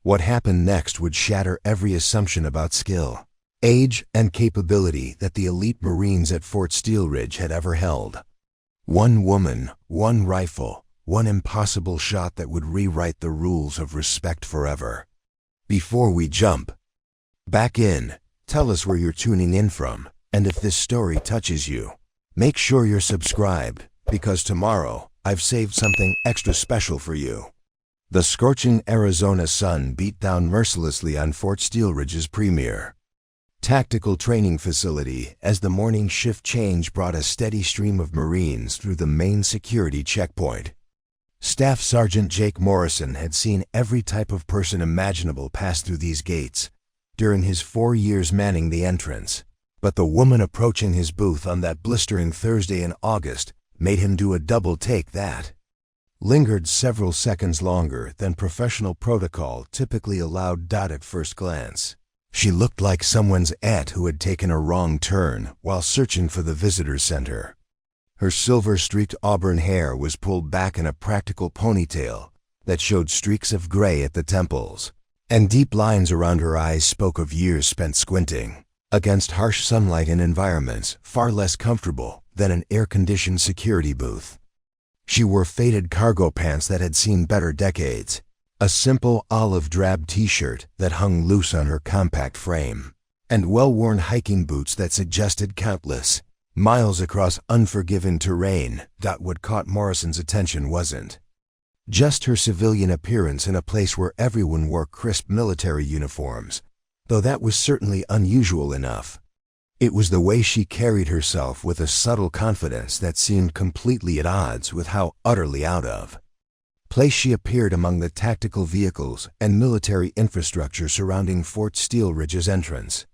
What happened next would shatter every assumption about skill, age, and capability that the elite Marines at Fort Steelridge had ever held. One woman, one rifle, one impossible shot that would rewrite the rules of respect forever. Before we jump back in, tell us where you're tuning in from, and if this story touches you, make sure you're subscribed, because tomorrow I've saved something extra special for you. The scorching Arizona sun beat down mercilessly on Fort Steelridge's premier tactical training facility as the morning shift change brought a steady stream of Marines through the main security checkpoint. Staff Sergeant Jake Morrison had seen every type of person imaginable pass through these gates during his 4 years manning the entrance, but the woman approaching his booth on that blistering Thursday in August made him do a double take that lingered several seconds longer than professional protocol typically allowed. At first glance, she looked like someone's aunt who had taken a wrong turn while searching for the visitor center. Her silver-streaked auburn hair was pulled back in a practical ponytail that showed streaks of gray at the temples, and deep lines around her eyes spoke of years spent squinting against harsh sunlight in environments far less comfortable than an air-conditioned security booth. She wore faded cargo pants that had seen better decades, a simple olive drab t-shirt that hung loose on her compact frame, and well-worn hiking boots that suggested countless miles across unforgiving terrain. What caught Morrison's attention wasn't just her civilian appearance in a place where everyone wore crisp military uniforms, though that was certainly unusual enough. It was the way she carried herself with a subtle confidence that seemed completely at odds with how utterly out of place she appeared among the tactical vehicles and military infrastructure surrounding Fort Steelridge's entrance.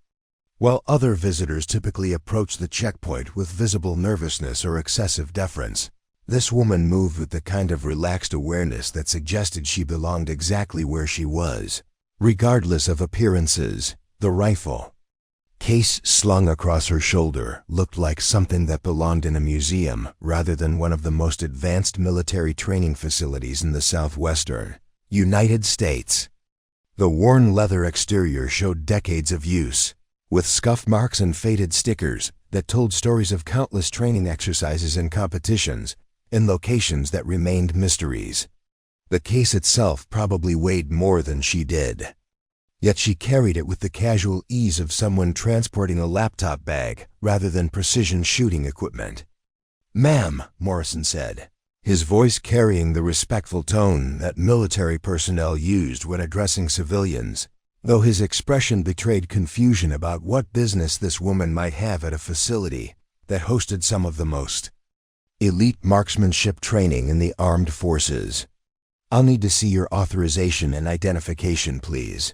While other visitors typically approached the checkpoint with visible nervousness or excessive deference, this woman moved with the kind of relaxed awareness that suggested she belonged exactly where she was, regardless of appearances. The rifle case slung across her shoulder looked like something that belonged in a museum rather than one of the most advanced military training facilities in the southwestern United States. The worn leather exterior showed decades of use, with scuff marks and faded stickers that told stories of countless training exercises and competitions in locations that remained mysteries. The case itself probably weighed more than she did, yet she carried it with the casual ease of someone transporting a laptop bag rather than precision shooting equipment. "Ma'am," Morrison said, his voice carrying the respectful tone that military personnel used when addressing civilians, though his expression betrayed confusion about what business this woman might have at a facility that hosted some of the most elite marksmanship training in the armed forces. "I'll need to see your authorization and identification, please."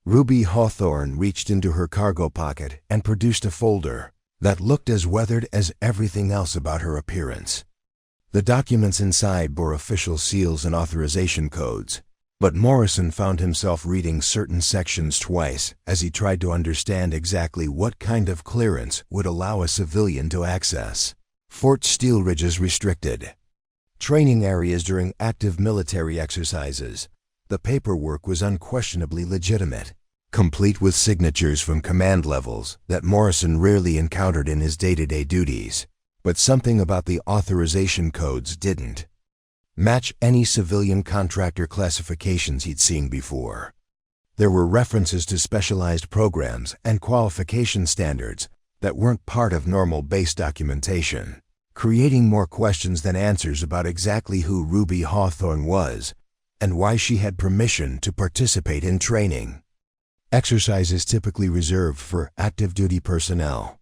Ruby Hawthorne reached into her cargo pocket and produced a folder that looked as weathered as everything else about her appearance. The documents inside bore official seals and authorization codes, but Morrison found himself reading certain sections twice as he tried to understand exactly what kind of clearance would allow a civilian to access Fort Steelridge's restricted training areas during active military exercises. The paperwork was unquestionably legitimate, complete with signatures from command levels that Morrison rarely encountered in his day-to-day duties, but something about the authorization codes didn't match any civilian contractor classifications he'd seen before. There were references to specialized programs and qualification standards that weren't part of normal base documentation, creating more questions than answers about exactly who Ruby Hawthorne was and why she had permission to participate in training exercises typically reserved for active duty personnel.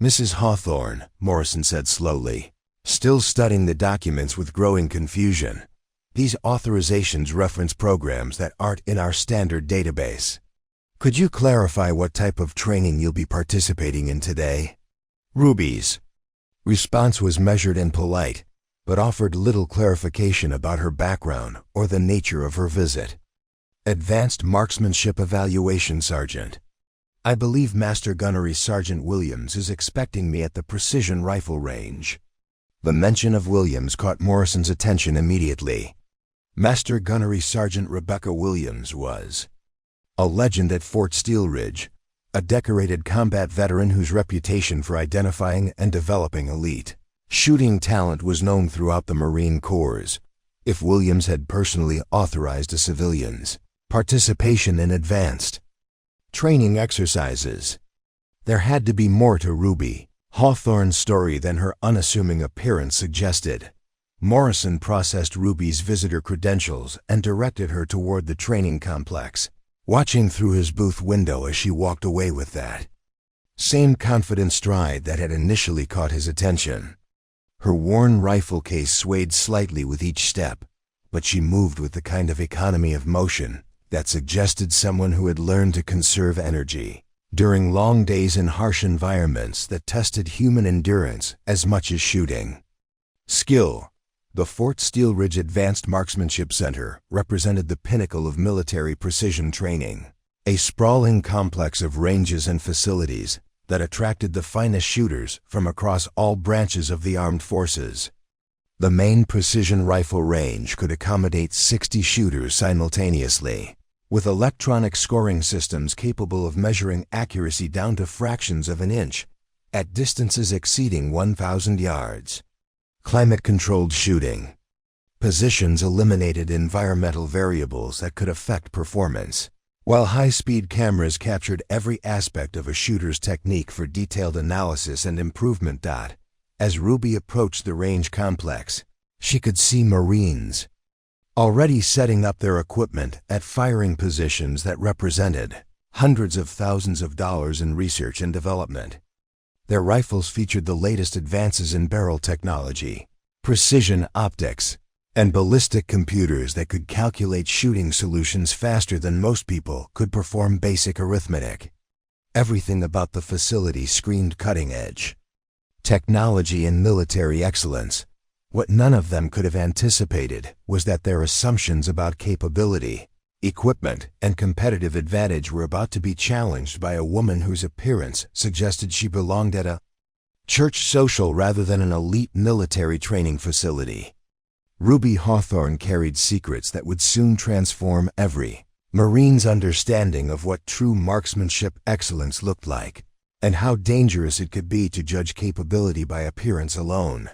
"Mrs. Hawthorne," Morrison said slowly, still studying the documents with growing confusion, "these authorizations reference programs that aren't in our standard database. Could you clarify what type of training you'll be participating in today?" Ruby's response was measured and polite, but offered little clarification about her background or the nature of her visit. "Advanced Marksmanship Evaluation, Sergeant. I believe Master Gunnery Sergeant Williams is expecting me at the precision rifle range." The mention of Williams caught Morrison's attention immediately. Master Gunnery Sergeant Rebecca Williams was a legend at Fort Steelridge, a decorated combat veteran whose reputation for identifying and developing elite shooting talent was known throughout the Marine Corps. If Williams had personally authorized a civilian's participation in advanced training exercises, there had to be more to Ruby Hawthorne's story than her unassuming appearance suggested. Morrison processed Ruby's visitor credentials and directed her toward the training complex, watching through his booth window as she walked away with that same confident stride that had initially caught his attention. Her worn rifle case swayed slightly with each step, but she moved with the kind of economy of motion that suggested someone who had learned to conserve energy during long days in harsh environments that tested human endurance as much as shooting skill. The Fort Steelridge Advanced Marksmanship Center represented the pinnacle of military precision training, a sprawling complex of ranges and facilities that attracted the finest shooters from across all branches of the armed forces. The main precision rifle range could accommodate 60 shooters simultaneously, with electronic scoring systems capable of measuring accuracy down to fractions of an inch at distances exceeding 1,000 yards. Climate-controlled shooting positions eliminated environmental variables that could affect performance, while high-speed cameras captured every aspect of a shooter's technique for detailed analysis and improvement. As Ruby approached the range complex, she could see Marines already setting up their equipment at firing positions that represented hundreds of thousands of dollars in research and development. Their rifles featured the latest advances in barrel technology, precision optics, and ballistic computers that could calculate shooting solutions faster than most people could perform basic arithmetic. Everything about the facility screamed cutting-edge technology and military excellence. What none of them could have anticipated was that their assumptions about capability, equipment, and competitive advantage were about to be challenged by a woman whose appearance suggested she belonged at a church social rather than an elite military training facility. Ruby Hawthorne carried secrets that would soon transform every Marine's understanding of what true marksmanship excellence looked like, and how dangerous it could be to judge capability by appearance alone.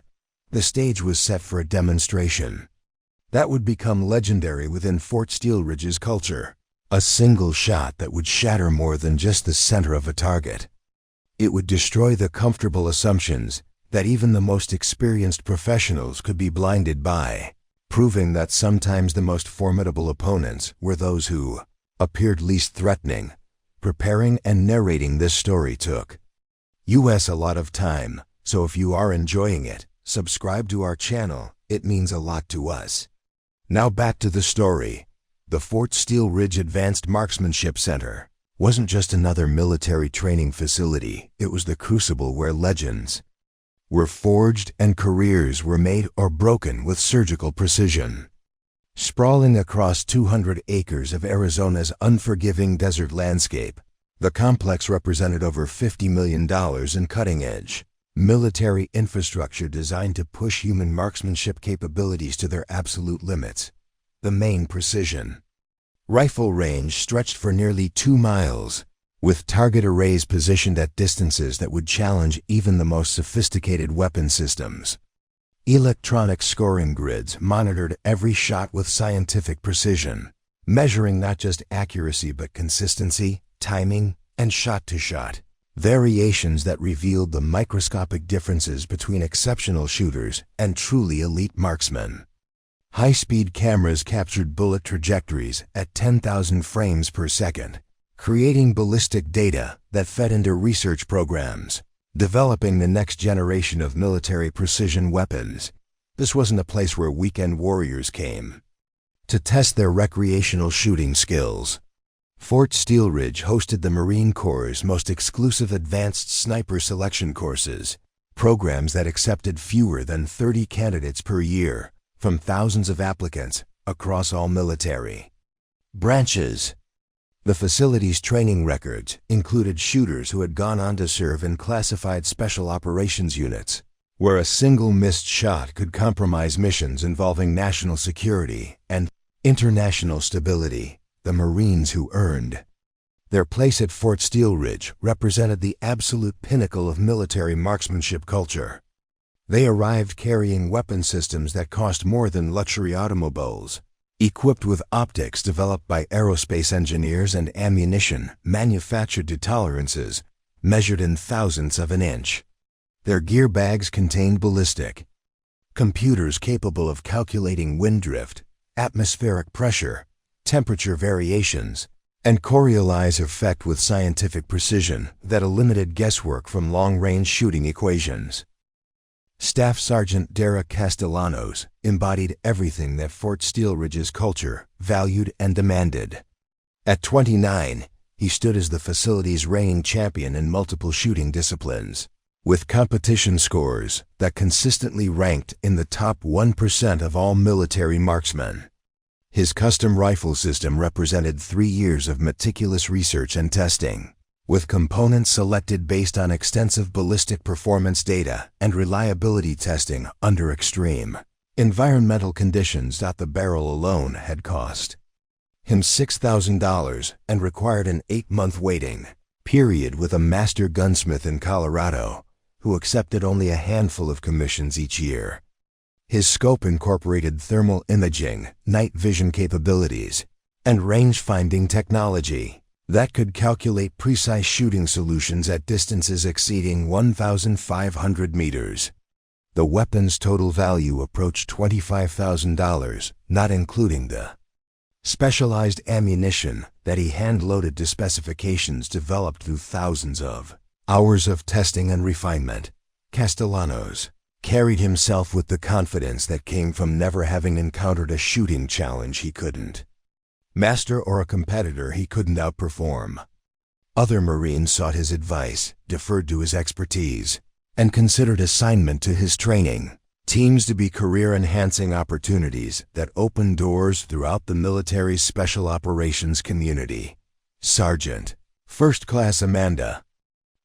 The stage was set for a demonstration that would become legendary within Fort Steelridge's culture, a single shot that would shatter more than just the center of a target. It would destroy the comfortable assumptions that even the most experienced professionals could be blinded by, proving that sometimes the most formidable opponents were those who appeared least threatening. Preparing and narrating this story took us a lot of time, so if you are enjoying it, subscribe to our channel. It means a lot to us. Now back to the story. The Fort Steelridge Advanced Marksmanship Center wasn't just another military training facility. It was the crucible where legends were forged and careers were made or broken with surgical precision. Sprawling across 200 acres of Arizona's unforgiving desert landscape, the complex represented over $50 million in cutting-edge military infrastructure designed to push human marksmanship capabilities to their absolute limits. The main precision rifle range stretched for nearly 2 miles, with target arrays positioned at distances that would challenge even the most sophisticated weapon systems. Electronic scoring grids monitored every shot with scientific precision, measuring not just accuracy but consistency, timing, and shot-to-shot variations that revealed the microscopic differences between exceptional shooters and truly elite marksmen. High-speed cameras captured bullet trajectories at 10,000 frames per second, creating ballistic data that fed into research programs, developing the next generation of military precision weapons. This wasn't a place where weekend warriors came to test their recreational shooting skills. Fort Steelridge hosted the Marine Corps' most exclusive advanced sniper selection courses, programs that accepted fewer than 30 candidates per year from thousands of applicants across all military branches. The facility's training records included shooters who had gone on to serve in classified special operations units, where a single missed shot could compromise missions involving national security, and International stability, the Marines who earned. Their place at Fort Steelridge represented the absolute pinnacle of military marksmanship culture. They arrived carrying weapon systems that cost more than luxury automobiles, equipped with optics developed by aerospace engineers and ammunition manufactured to tolerances measured in thousandths of an inch. Their gear bags contained ballistic computers capable of calculating wind drift, atmospheric pressure, temperature variations, and Coriolis effect with scientific precision that eliminated guesswork from long-range shooting equations. Staff Sergeant Derek Castellanos embodied everything that Fort Steelridge's culture valued and demanded. At 29, he stood as the facility's reigning champion in multiple shooting disciplines, with competition scores that consistently ranked in the top 1% of all military marksmen. His custom rifle system represented 3 years of meticulous research and testing, with components selected based on extensive ballistic performance data and reliability testing under extreme environmental conditions that the barrel alone had cost him $6,000 and required an 8-month waiting period with a master gunsmith in Colorado who accepted only a handful of commissions each year. His scope incorporated thermal imaging, night vision capabilities, and range-finding technology that could calculate precise shooting solutions at distances exceeding 1,500 meters. The weapon's total value approached $25,000, not including the specialized ammunition that he hand-loaded to specifications developed through thousands of hours of testing and refinement. Castellanos carried himself with the confidence that came from never having encountered a shooting challenge he couldn't master or a competitor he couldn't outperform. Other Marines sought his advice, deferred to his expertise, and considered assignment to his training teams to be career-enhancing opportunities that opened doors throughout the military's special operations community. Sergeant First Class Amanda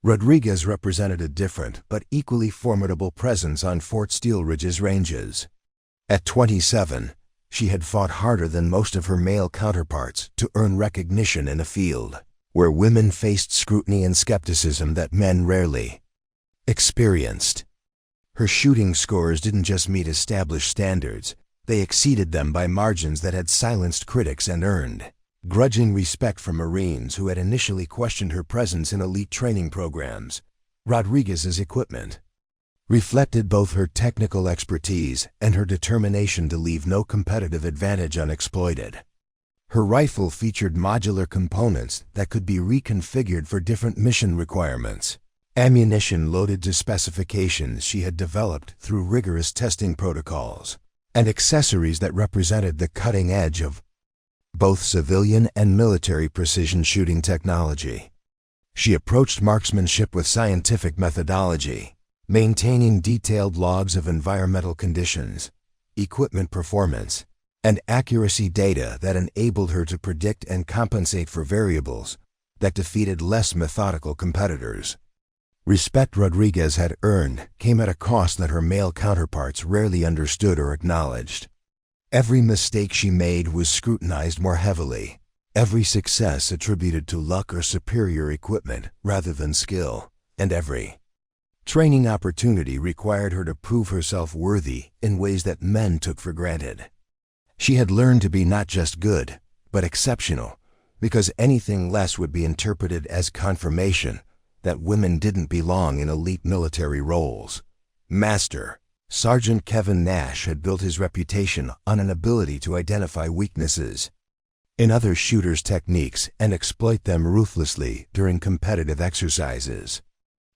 Rodriguez represented a different but equally formidable presence on Fort Steelridge's ranges. At 27, she had fought harder than most of her male counterparts to earn recognition in a field where women faced scrutiny and skepticism that men rarely experienced. Her shooting scores didn't just meet established standards, they exceeded them by margins that had silenced critics and earned grudging respect from Marines who had initially questioned her presence in elite training programs. Rodriguez's equipment reflected both her technical expertise and her determination to leave no competitive advantage unexploited. Her rifle featured modular components that could be reconfigured for different mission requirements, ammunition loaded to specifications she had developed through rigorous testing protocols, and accessories that represented the cutting edge of both civilian and military precision shooting technology. She approached marksmanship with scientific methodology, maintaining detailed logs of environmental conditions, equipment performance, and accuracy data that enabled her to predict and compensate for variables that defeated less methodical competitors. Respect Rodriguez had earned came at a cost that her male counterparts rarely understood or acknowledged. Every mistake she made was scrutinized more heavily, every success attributed to luck or superior equipment rather than skill, and every training opportunity required her to prove herself worthy in ways that men took for granted. She had learned to be not just good, but exceptional, because anything less would be interpreted as confirmation that women didn't belong in elite military roles. Master Sergeant Kevin Nash had built his reputation on an ability to identify weaknesses in other shooters' techniques and exploit them ruthlessly during competitive exercises.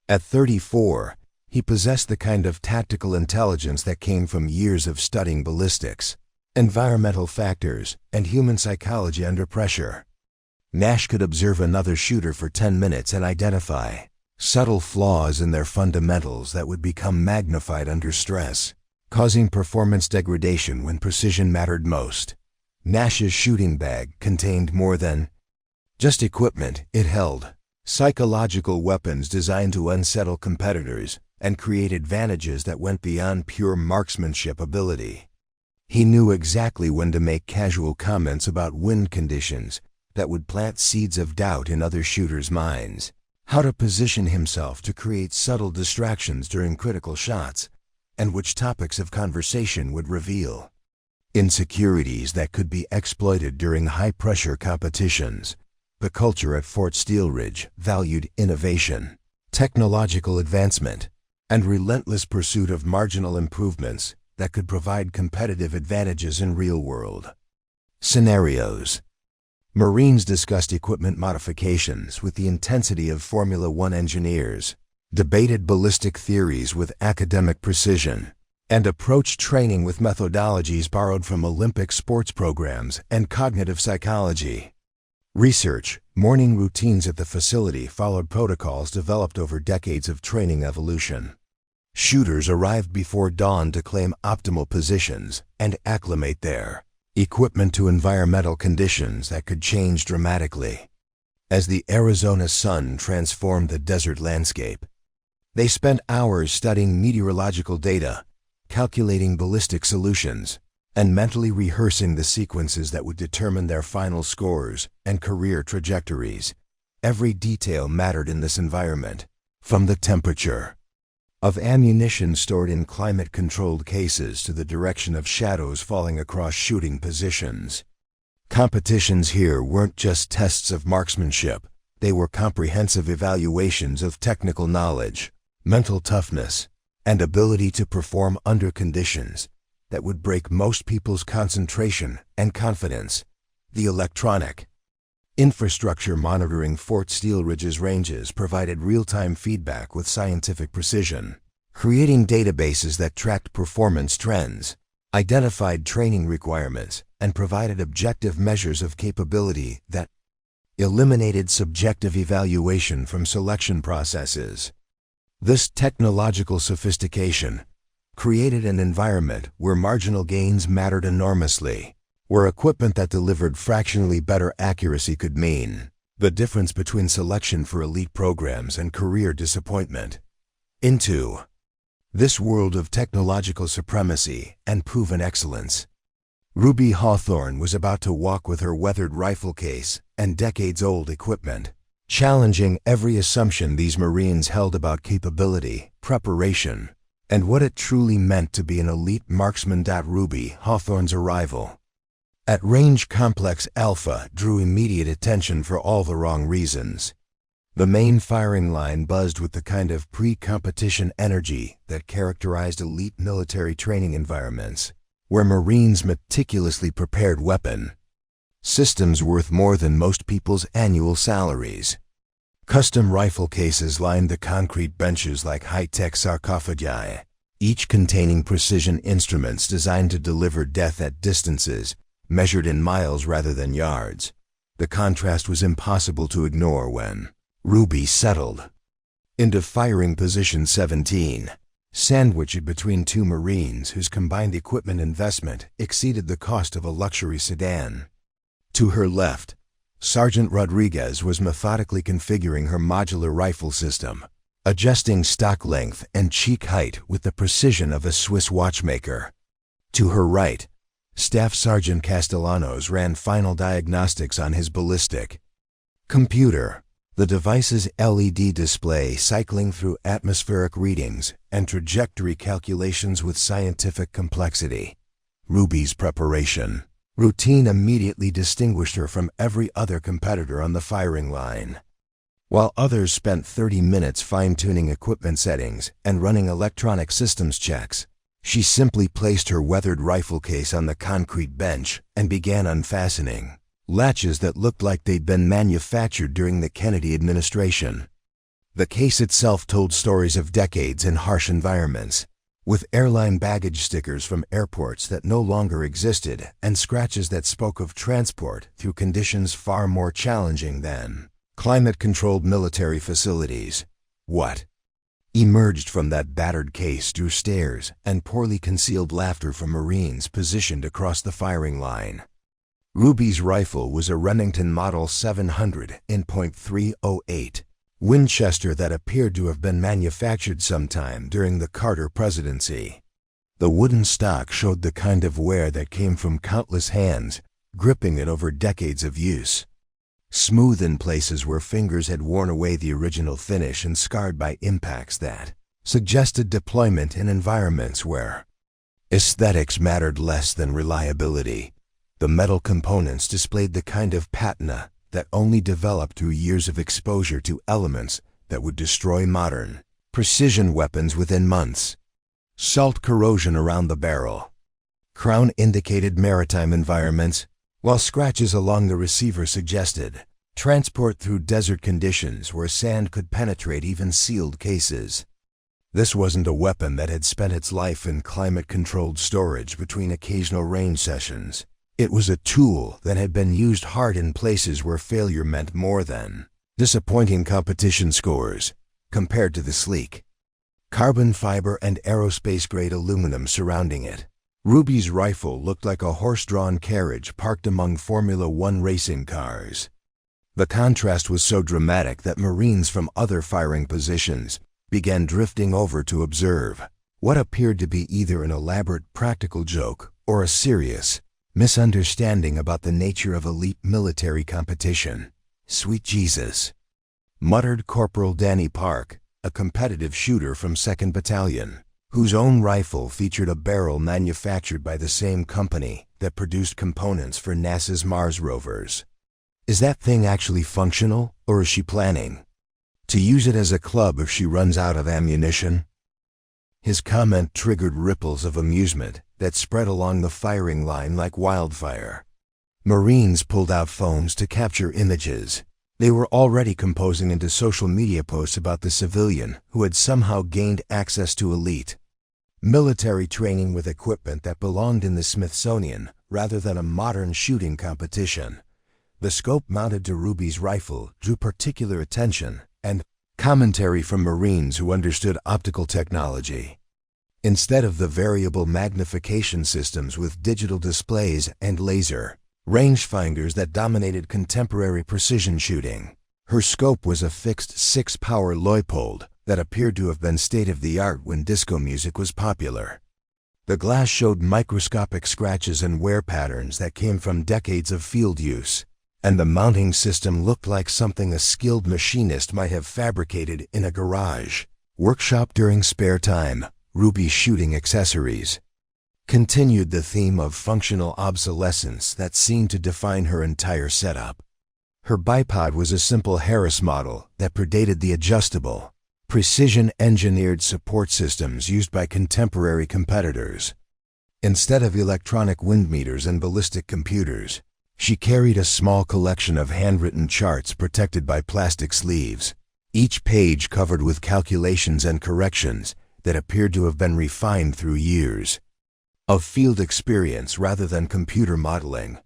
At 34, he possessed the kind of tactical intelligence that came from years of studying ballistics, environmental factors, and human psychology under pressure. Nash could observe another shooter for 10 minutes and identify subtle flaws in their fundamentals that would become magnified under stress, causing performance degradation when precision mattered most. Nash's shooting bag contained more than just equipment. It held psychological weapons designed to unsettle competitors and create advantages that went beyond pure marksmanship ability. He knew exactly when to make casual comments about wind conditions that would plant seeds of doubt in other shooters' minds, how to position himself to create subtle distractions during critical shots, and which topics of conversation would reveal insecurities that could be exploited during high-pressure competitions. The culture at Fort Steelridge valued innovation, technological advancement, and relentless pursuit of marginal improvements that could provide competitive advantages in real-world scenarios. Marines discussed equipment modifications with the intensity of Formula One engineers, debated ballistic theories with academic precision, and approached training with methodologies borrowed from Olympic sports programs and cognitive psychology. Research, morning routines at the facility followed protocols developed over decades of training evolution. Shooters arrived before dawn to claim optimal positions and acclimate their equipment to environmental conditions that could change dramatically. As the Arizona sun transformed the desert landscape, they spent hours studying meteorological data, calculating ballistic solutions, and mentally rehearsing the sequences that would determine their final scores and career trajectories. Every detail mattered in this environment, from the temperature of ammunition stored in climate-controlled cases to the direction of shadows falling across shooting positions. Competitions here weren't just tests of marksmanship, they were comprehensive evaluations of technical knowledge, mental toughness, and ability to perform under conditions that would break most people's concentration and confidence. The electronic infrastructure monitoring Fort Steelridge's ranges provided real-time feedback with scientific precision, creating databases that tracked performance trends, identified training requirements, and provided objective measures of capability that eliminated subjective evaluation from selection processes. This technological sophistication created an environment where marginal gains mattered enormously, where equipment that delivered fractionally better accuracy could mean the difference between selection for elite programs and career disappointment. Into this world of technological supremacy and proven excellence, Ruby Hawthorne was about to walk with her weathered rifle case and decades-old equipment, challenging every assumption these Marines held about capability, preparation, and what it truly meant to be an elite marksman. Ruby Hawthorne's arrival at Range Complex Alpha drew immediate attention for all the wrong reasons. The main firing line buzzed with the kind of pre-competition energy that characterized elite military training environments, where Marines meticulously prepared weapon systems worth more than most people's annual salaries. Custom rifle cases lined the concrete benches like high-tech sarcophagi, each containing precision instruments designed to deliver death at distances measured in miles rather than yards. The contrast was impossible to ignore when Ruby settled into firing position 17, sandwiched between two Marines whose combined equipment investment exceeded the cost of a luxury sedan. To her left, Sergeant Rodriguez was methodically configuring her modular rifle system, adjusting stock length and cheek height with the precision of a Swiss watchmaker. To her right, Staff Sergeant Castellanos ran final diagnostics on his ballistic computer, the device's LED display cycling through atmospheric readings and trajectory calculations with scientific complexity. Ruby's preparation routine immediately distinguished her from every other competitor on the firing line. While others spent 30 minutes fine-tuning equipment settings and running electronic systems checks, she simply placed her weathered rifle case on the concrete bench and began unfastening latches that looked like they'd been manufactured during the Kennedy administration. The case itself told stories of decades in harsh environments, with airline baggage stickers from airports that no longer existed and scratches that spoke of transport through conditions far more challenging than climate-controlled military facilities. What emerged from that battered case drew stares and poorly concealed laughter from Marines positioned across the firing line. Ruby's rifle was a Remington Model 700 in .308 Winchester that appeared to have been manufactured sometime during the Carter presidency. The wooden stock showed the kind of wear that came from countless hands, gripping it over decades of use. Smooth in places where fingers had worn away the original finish and scarred by impacts that suggested deployment in environments where aesthetics mattered less than reliability. The metal components displayed the kind of patina that only developed through years of exposure to elements that would destroy modern precision weapons within months. Salt corrosion around the barrel. Crown indicated maritime environments, while scratches along the receiver suggested transport through desert conditions where sand could penetrate even sealed cases. This wasn't a weapon that had spent its life in climate-controlled storage between occasional range sessions. It was a tool that had been used hard in places where failure meant more than disappointing competition scores, compared to the sleek carbon fiber and aerospace-grade aluminum surrounding it. Ruby's rifle looked like a horse-drawn carriage parked among Formula One racing cars. The contrast was so dramatic that Marines from other firing positions began drifting over to observe what appeared to be either an elaborate practical joke or a serious misunderstanding about the nature of elite military competition. "Sweet Jesus," muttered Corporal Danny Park, a competitive shooter from 2nd Battalion, whose own rifle featured a barrel manufactured by the same company that produced components for NASA's Mars rovers. "Is that thing actually functional, or is she planning to use it as a club if she runs out of ammunition?" His comment triggered ripples of amusement that spread along the firing line like wildfire. Marines pulled out phones to capture images. They were already composing into social media posts about the civilian who had somehow gained access to elite military training with equipment that belonged in the Smithsonian rather than a modern shooting competition. The scope mounted to Ruby's rifle drew particular attention and commentary from Marines who understood optical technology. Instead of the variable magnification systems with digital displays and laser rangefinders that dominated contemporary precision shooting, her scope was a fixed 6-power Leupold that appeared to have been state-of-the-art when disco music was popular. The glass showed microscopic scratches and wear patterns that came from decades of field use, and the mounting system looked like something a skilled machinist might have fabricated in a garage workshop during spare time. Ruby's shooting accessories continued the theme of functional obsolescence that seemed to define her entire setup. Her bipod was a simple Harris model that predated the adjustable, precision-engineered support systems used by contemporary competitors. Instead of electronic wind meters and ballistic computers, she carried a small collection of handwritten charts protected by plastic sleeves, each page covered with calculations and corrections that appeared to have been refined through years of field experience rather than computer modeling.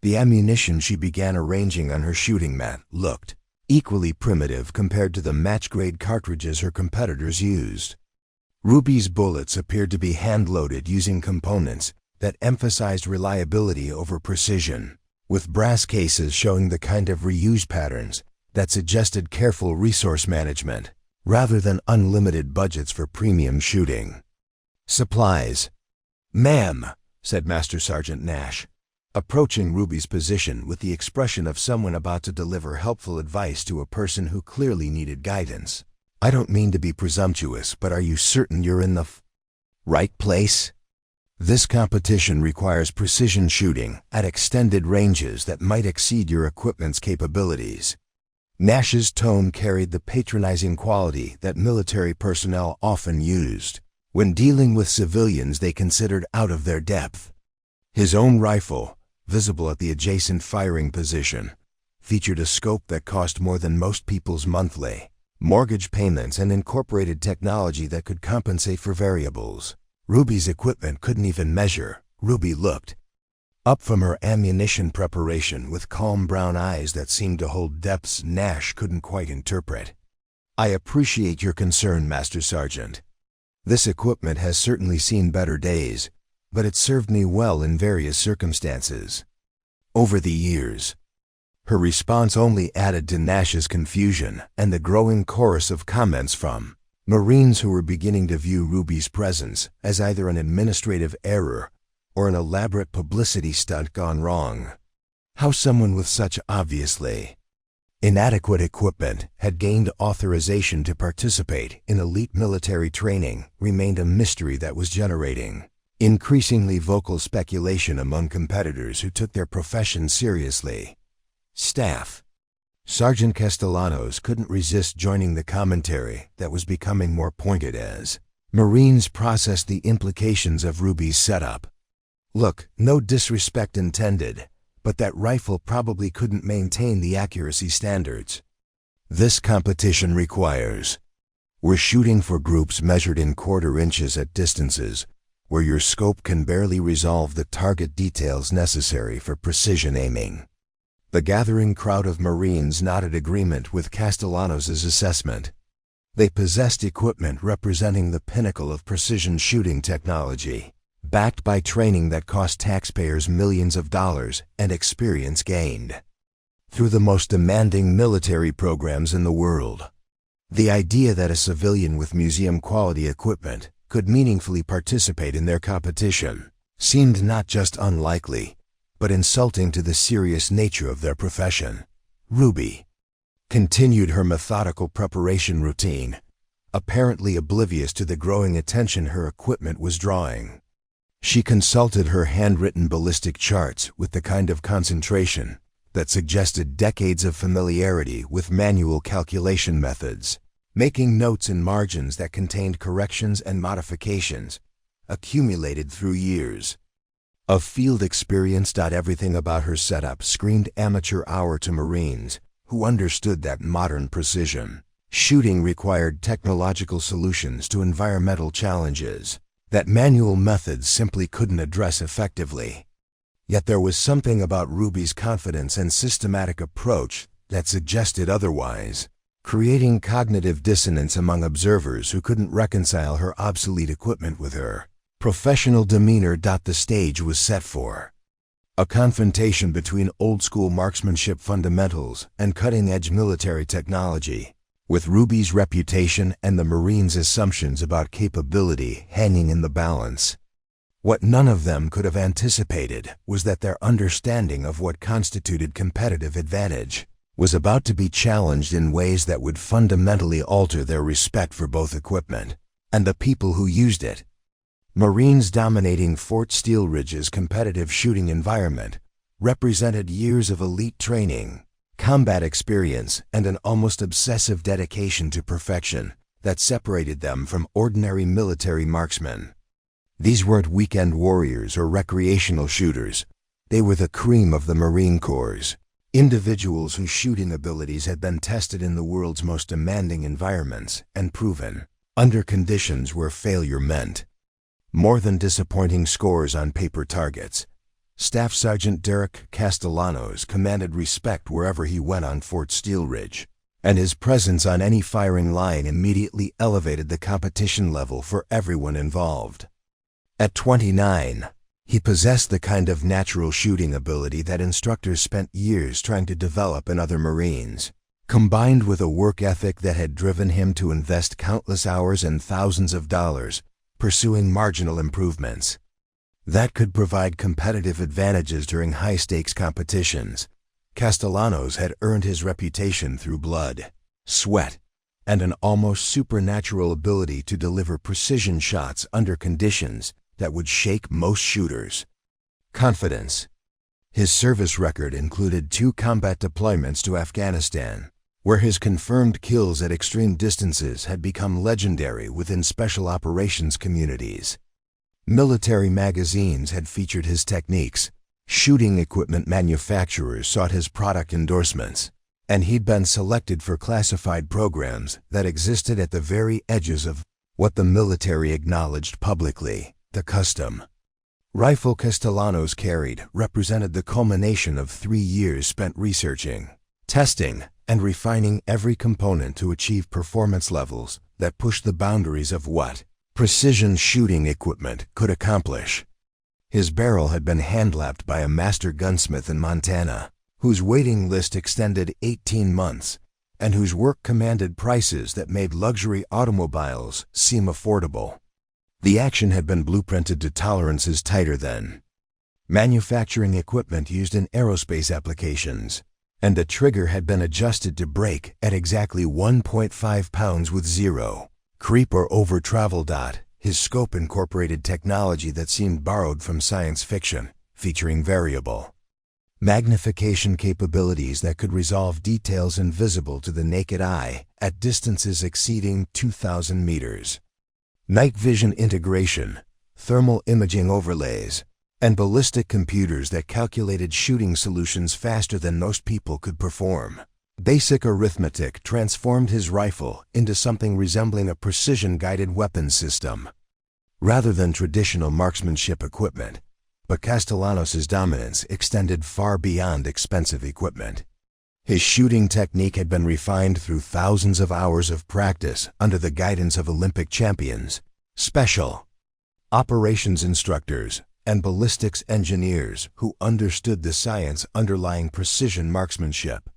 The ammunition she began arranging on her shooting mat looked equally primitive compared to the match-grade cartridges her competitors used. Ruby's bullets appeared to be hand-loaded using components that emphasized reliability over precision, with brass cases showing the kind of reuse patterns that suggested careful resource management rather than unlimited budgets for premium shooting. "Supplies." "Ma'am," said Master Sergeant Nash, approaching Ruby's position with the expression of someone about to deliver helpful advice to a person who clearly needed guidance. "I don't mean to be presumptuous, but are you certain you're in the right place? This competition requires precision shooting at extended ranges that might exceed your equipment's capabilities." Nash's tone carried the patronizing quality that military personnel often used when dealing with civilians they considered out of their depth. His own rifle, visible at the adjacent firing position, featured a scope that cost more than most people's monthly mortgage payments and incorporated technology that could compensate for variables Ruby's equipment couldn't even measure. Ruby looked up from her ammunition preparation with calm brown eyes that seemed to hold depths Nash couldn't quite interpret. "I appreciate your concern, Master Sergeant. This equipment has certainly seen better days, but it served me well in various circumstances over the years." Her response only added to Nash's confusion and the growing chorus of comments from Marines who were beginning to view Ruby's presence as either an administrative error or an elaborate publicity stunt gone wrong. How someone with such obviously inadequate equipment had gained authorization to participate in elite military training remained a mystery that was generating increasingly vocal speculation among competitors who took their profession seriously. Staff. Sergeant Castellanos couldn't resist joining the commentary that was becoming more pointed as Marines processed the implications of Ruby's setup. Look, no disrespect intended, but that rifle probably couldn't maintain the accuracy standards this competition requires. We're shooting for groups measured in quarter inches at distances where your scope can barely resolve the target details necessary for precision aiming. The gathering crowd of Marines nodded agreement with Castellanos' assessment. They possessed equipment representing the pinnacle of precision shooting technology, backed by training that cost taxpayers millions of dollars and experience gained through the most demanding military programs in the world. The idea that a civilian with museum-quality equipment could meaningfully participate in their competition seemed not just unlikely, but insulting to the serious nature of their profession. Ruby continued her methodical preparation routine, apparently oblivious to the growing attention her equipment was drawing. She consulted her handwritten ballistic charts with the kind of concentration that suggested decades of familiarity with manual calculation methods, making notes in margins that contained corrections and modifications accumulated through years of field experience. Everything about her setup screamed amateur hour to Marines who understood that modern precision shooting required technological solutions to environmental challenges that manual methods simply couldn't address effectively. Yet there was something about Ruby's confidence and systematic approach that suggested otherwise, creating cognitive dissonance among observers who couldn't reconcile her obsolete equipment with her professional demeanor. The stage was set for a confrontation between old-school marksmanship fundamentals and cutting-edge military technology, with Ruby's reputation and the Marines' assumptions about capability hanging in the balance. What none of them could have anticipated was that their understanding of what constituted competitive advantage was about to be challenged in ways that would fundamentally alter their respect for both equipment and the people who used it. Marines dominating Fort Steelridge's competitive shooting environment represented years of elite training, combat experience, and an almost obsessive dedication to perfection that separated them from ordinary military marksmen. These weren't weekend warriors or recreational shooters. They were the cream of the Marine Corps, individuals whose shooting abilities had been tested in the world's most demanding environments and proven under conditions where failure meant more than disappointing scores on paper targets. Staff Sergeant Jake Castellanos commanded respect wherever he went on Fort Steelridge, and his presence on any firing line immediately elevated the competition level for everyone involved. At 29, he possessed the kind of natural shooting ability that instructors spent years trying to develop in other Marines, combined with a work ethic that had driven him to invest countless hours and thousands of dollars pursuing marginal improvements that could provide competitive advantages during high-stakes competitions. Castellanos had earned his reputation through blood, sweat, and an almost supernatural ability to deliver precision shots under conditions that would shake most shooters. Confidence. His service record included 2 combat deployments to Afghanistan, where his confirmed kills at extreme distances had become legendary within special operations communities. Military magazines had featured his techniques, shooting equipment manufacturers sought his product endorsements, and he'd been selected for classified programs that existed at the very edges of what the military acknowledged publicly. The custom rifle Castellanos carried represented the culmination of 3 years spent researching, testing, and refining every component to achieve performance levels that pushed the boundaries of what precision shooting equipment could accomplish. His barrel had been hand-lapped by a master gunsmith in Montana, whose waiting list extended 18 months, and whose work commanded prices that made luxury automobiles seem affordable. The action had been blueprinted to tolerances tighter than manufacturing equipment used in aerospace applications, and the trigger had been adjusted to break at exactly 1.5 pounds with zero creep or over travel. His scope incorporated technology that seemed borrowed from science fiction, featuring variable magnification capabilities that could resolve details invisible to the naked eye at distances exceeding 2,000 meters. Night vision integration, thermal imaging overlays, and ballistic computers that calculated shooting solutions faster than most people could perform. Basic arithmetic transformed his rifle into something resembling a precision-guided weapons system. Rather than traditional marksmanship equipment, but Castellanos' dominance extended far beyond expensive equipment. His shooting technique had been refined through thousands of hours of practice under the guidance of Olympic champions, special operations instructors, and ballistics engineers who understood the science underlying precision marksmanship.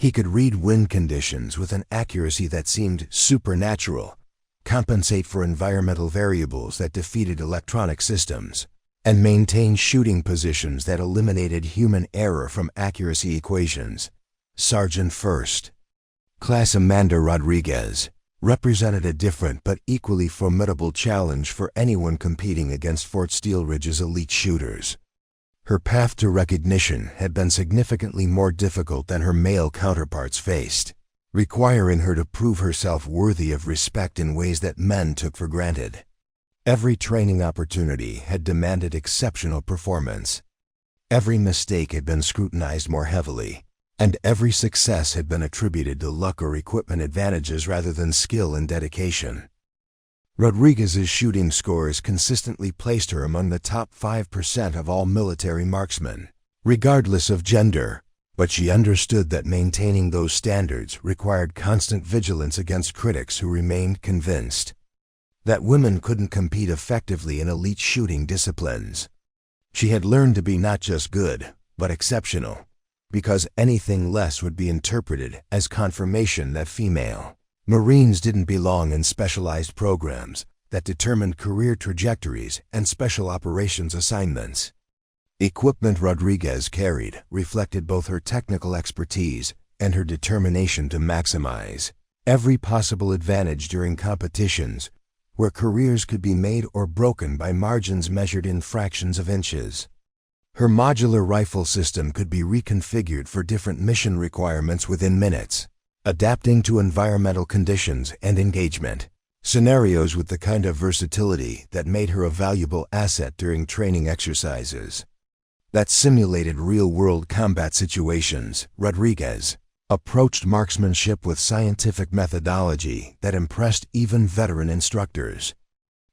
He could read wind conditions with an accuracy that seemed supernatural, compensate for environmental variables that defeated electronic systems, and maintain shooting positions that eliminated human error from accuracy equations. Sergeant First Class Amanda Rodriguez represented a different but equally formidable challenge for anyone competing against Fort Steelridge's elite shooters. Her path to recognition had been significantly more difficult than her male counterparts faced, requiring her to prove herself worthy of respect in ways that men took for granted. Every training opportunity had demanded exceptional performance. Every mistake had been scrutinized more heavily, and every success had been attributed to luck or equipment advantages rather than skill and dedication. Rodriguez's shooting scores consistently placed her among the top 5% of all military marksmen, regardless of gender, but she understood that maintaining those standards required constant vigilance against critics who remained convinced that women couldn't compete effectively in elite shooting disciplines. She had learned to be not just good, but exceptional, because anything less would be interpreted as confirmation that female Marines didn't belong in specialized programs that determined career trajectories and special operations assignments. Equipment Rodriguez carried reflected both her technical expertise and her determination to maximize every possible advantage during competitions where careers could be made or broken by margins measured in fractions of inches. Her modular rifle system could be reconfigured for different mission requirements within minutes, adapting to environmental conditions and engagement scenarios with the kind of versatility that made her a valuable asset during training exercises that simulated real-world combat situations. Rodriguez approached marksmanship with scientific methodology that impressed even veteran instructors.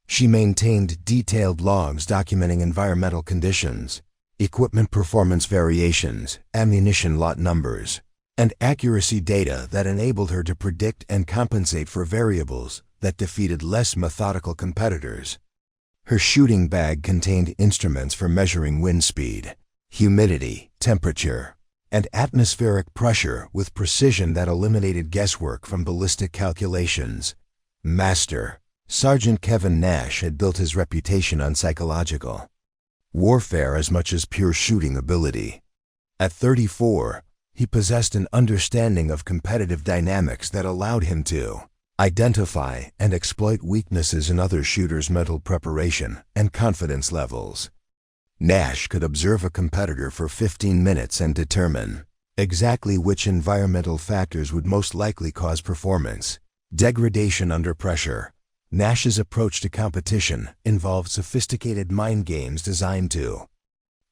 She maintained detailed logs documenting environmental conditions, equipment performance variations, ammunition lot numbers, and accuracy data that enabled her to predict and compensate for variables that defeated less methodical competitors. Her shooting bag contained instruments for measuring wind speed, humidity, temperature, and atmospheric pressure with precision that eliminated guesswork from ballistic calculations. Master Sergeant Kevin Nash had built his reputation on psychological warfare as much as pure shooting ability. At 34, he possessed an understanding of competitive dynamics that allowed him to identify and exploit weaknesses in other shooters' mental preparation and confidence levels. Nash could observe a competitor for 15 minutes and determine exactly which environmental factors would most likely cause performance degradation under pressure. Nash's approach to competition involved sophisticated mind games designed to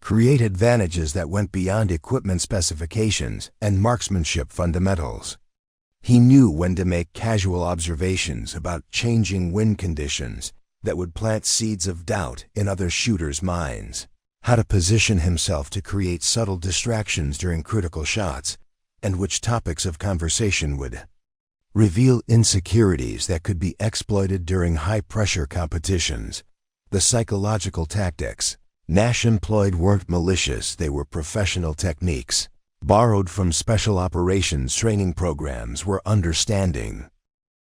create advantages that went beyond equipment specifications and marksmanship fundamentals. He knew when to make casual observations about changing wind conditions that would plant seeds of doubt in other shooters' minds, how to position himself to create subtle distractions during critical shots, and which topics of conversation would reveal insecurities that could be exploited during high-pressure competitions. The psychological tactics Nash employed weren't malicious, they were professional techniques, borrowed from special operations training programs, were understanding.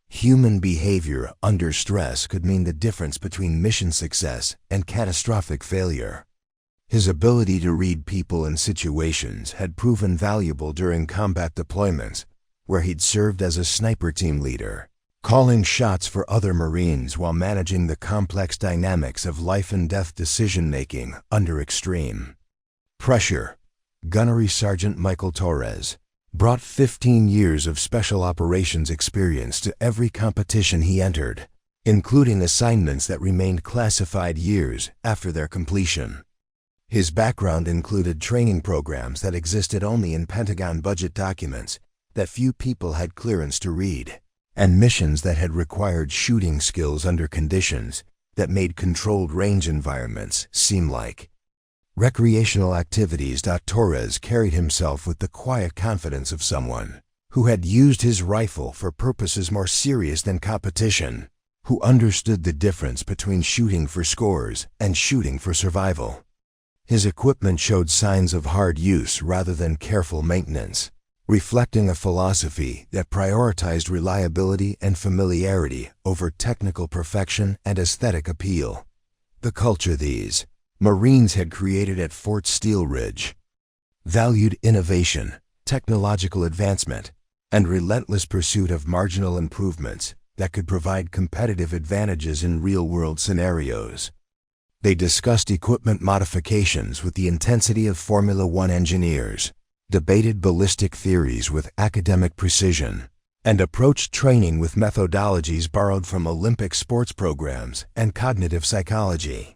Human behavior under stress could mean the difference between mission success and catastrophic failure. His ability to read people and situations had proven valuable during combat deployments, where he'd served as a sniper team leader, calling shots for other Marines while managing the complex dynamics of life-and-death decision-making under extreme pressure. Gunnery Sergeant Michael Torres brought 15 years of special operations experience to every competition he entered, including assignments that remained classified years after their completion. His background included training programs that existed only in Pentagon budget documents that few people had clearance to read, and missions that had required shooting skills under conditions that made controlled range environments seem like recreational activities. Torres carried himself with the quiet confidence of someone who had used his rifle for purposes more serious than competition, who understood the difference between shooting for scores and shooting for survival. His equipment showed signs of hard use rather than careful maintenance, reflecting a philosophy that prioritized reliability and familiarity over technical perfection and aesthetic appeal. The culture these Marines had created at Fort Steelridge valued innovation, technological advancement, and relentless pursuit of marginal improvements that could provide competitive advantages in real-world scenarios. They discussed equipment modifications with the intensity of Formula One engineers, debated ballistic theories with academic precision, and approached training with methodologies borrowed from Olympic sports programs and cognitive psychology.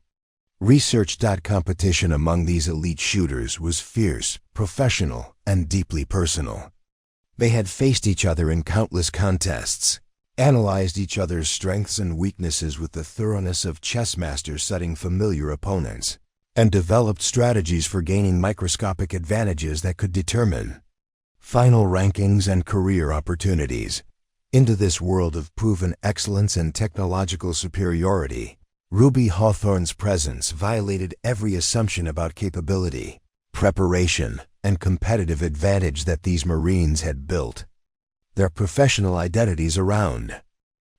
Research. Competition among these elite shooters was fierce, professional, and deeply personal. They had faced each other in countless contests, analyzed each other's strengths and weaknesses with the thoroughness of chess masters studying familiar opponents, and developed strategies for gaining microscopic advantages that could determine final rankings and career opportunities. Into this world of proven excellence and technological superiority, Ruby Hawthorne's presence violated every assumption about capability, preparation, and competitive advantage that these Marines had built their professional identities around.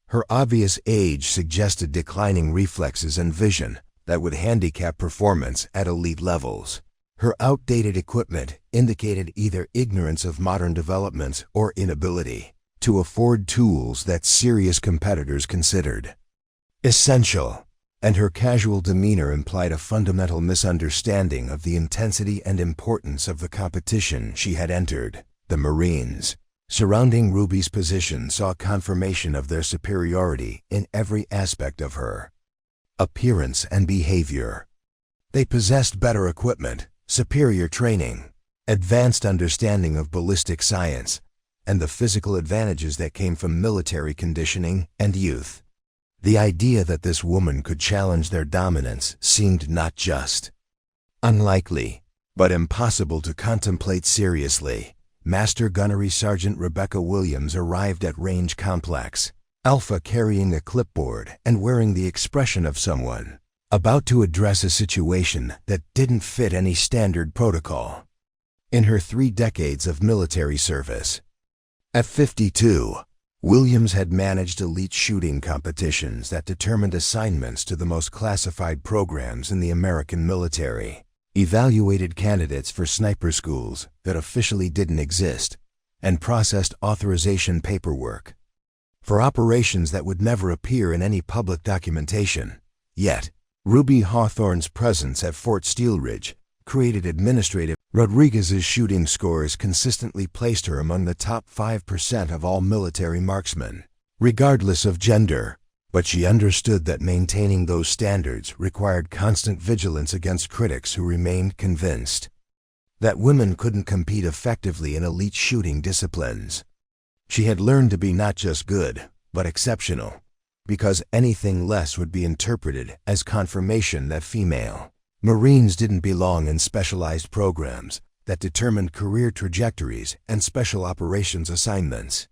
Her obvious age suggested declining reflexes and vision that would handicap performance at elite levels. Her outdated equipment indicated either ignorance of modern developments or inability to afford tools that serious competitors considered essential, and her casual demeanor implied a fundamental misunderstanding of the intensity and importance of the competition she had entered. The Marines surrounding Ruby's position saw confirmation of their superiority in every aspect of her appearance and behavior. They possessed better equipment, superior training, advanced understanding of ballistic science, and the physical advantages that came from military conditioning and youth. The idea that this woman could challenge their dominance seemed not just unlikely, but impossible to contemplate seriously. Master Gunnery Sergeant Rebecca Williams arrived at Range Complex, Alpha carrying a clipboard and wearing the expression of someone about to address a situation that didn't fit any standard protocol. In her 3 decades of military service, at 52, Williams had managed elite shooting competitions that determined assignments to the most classified programs in the American military, evaluated candidates for sniper schools that officially didn't exist, and processed authorization paperwork for operations that would never appear in any public documentation. Yet, Ruby Hawthorne's presence at Fort Steelridge created administrative. Rodriguez's shooting scores consistently placed her among the top 5% of all military marksmen, regardless of gender, but she understood that maintaining those standards required constant vigilance against critics who remained convinced that women couldn't compete effectively in elite shooting disciplines. She had learned to be not just good, but exceptional, because anything less would be interpreted as confirmation that female Marines didn't belong in specialized programs that determined career trajectories and special operations assignments.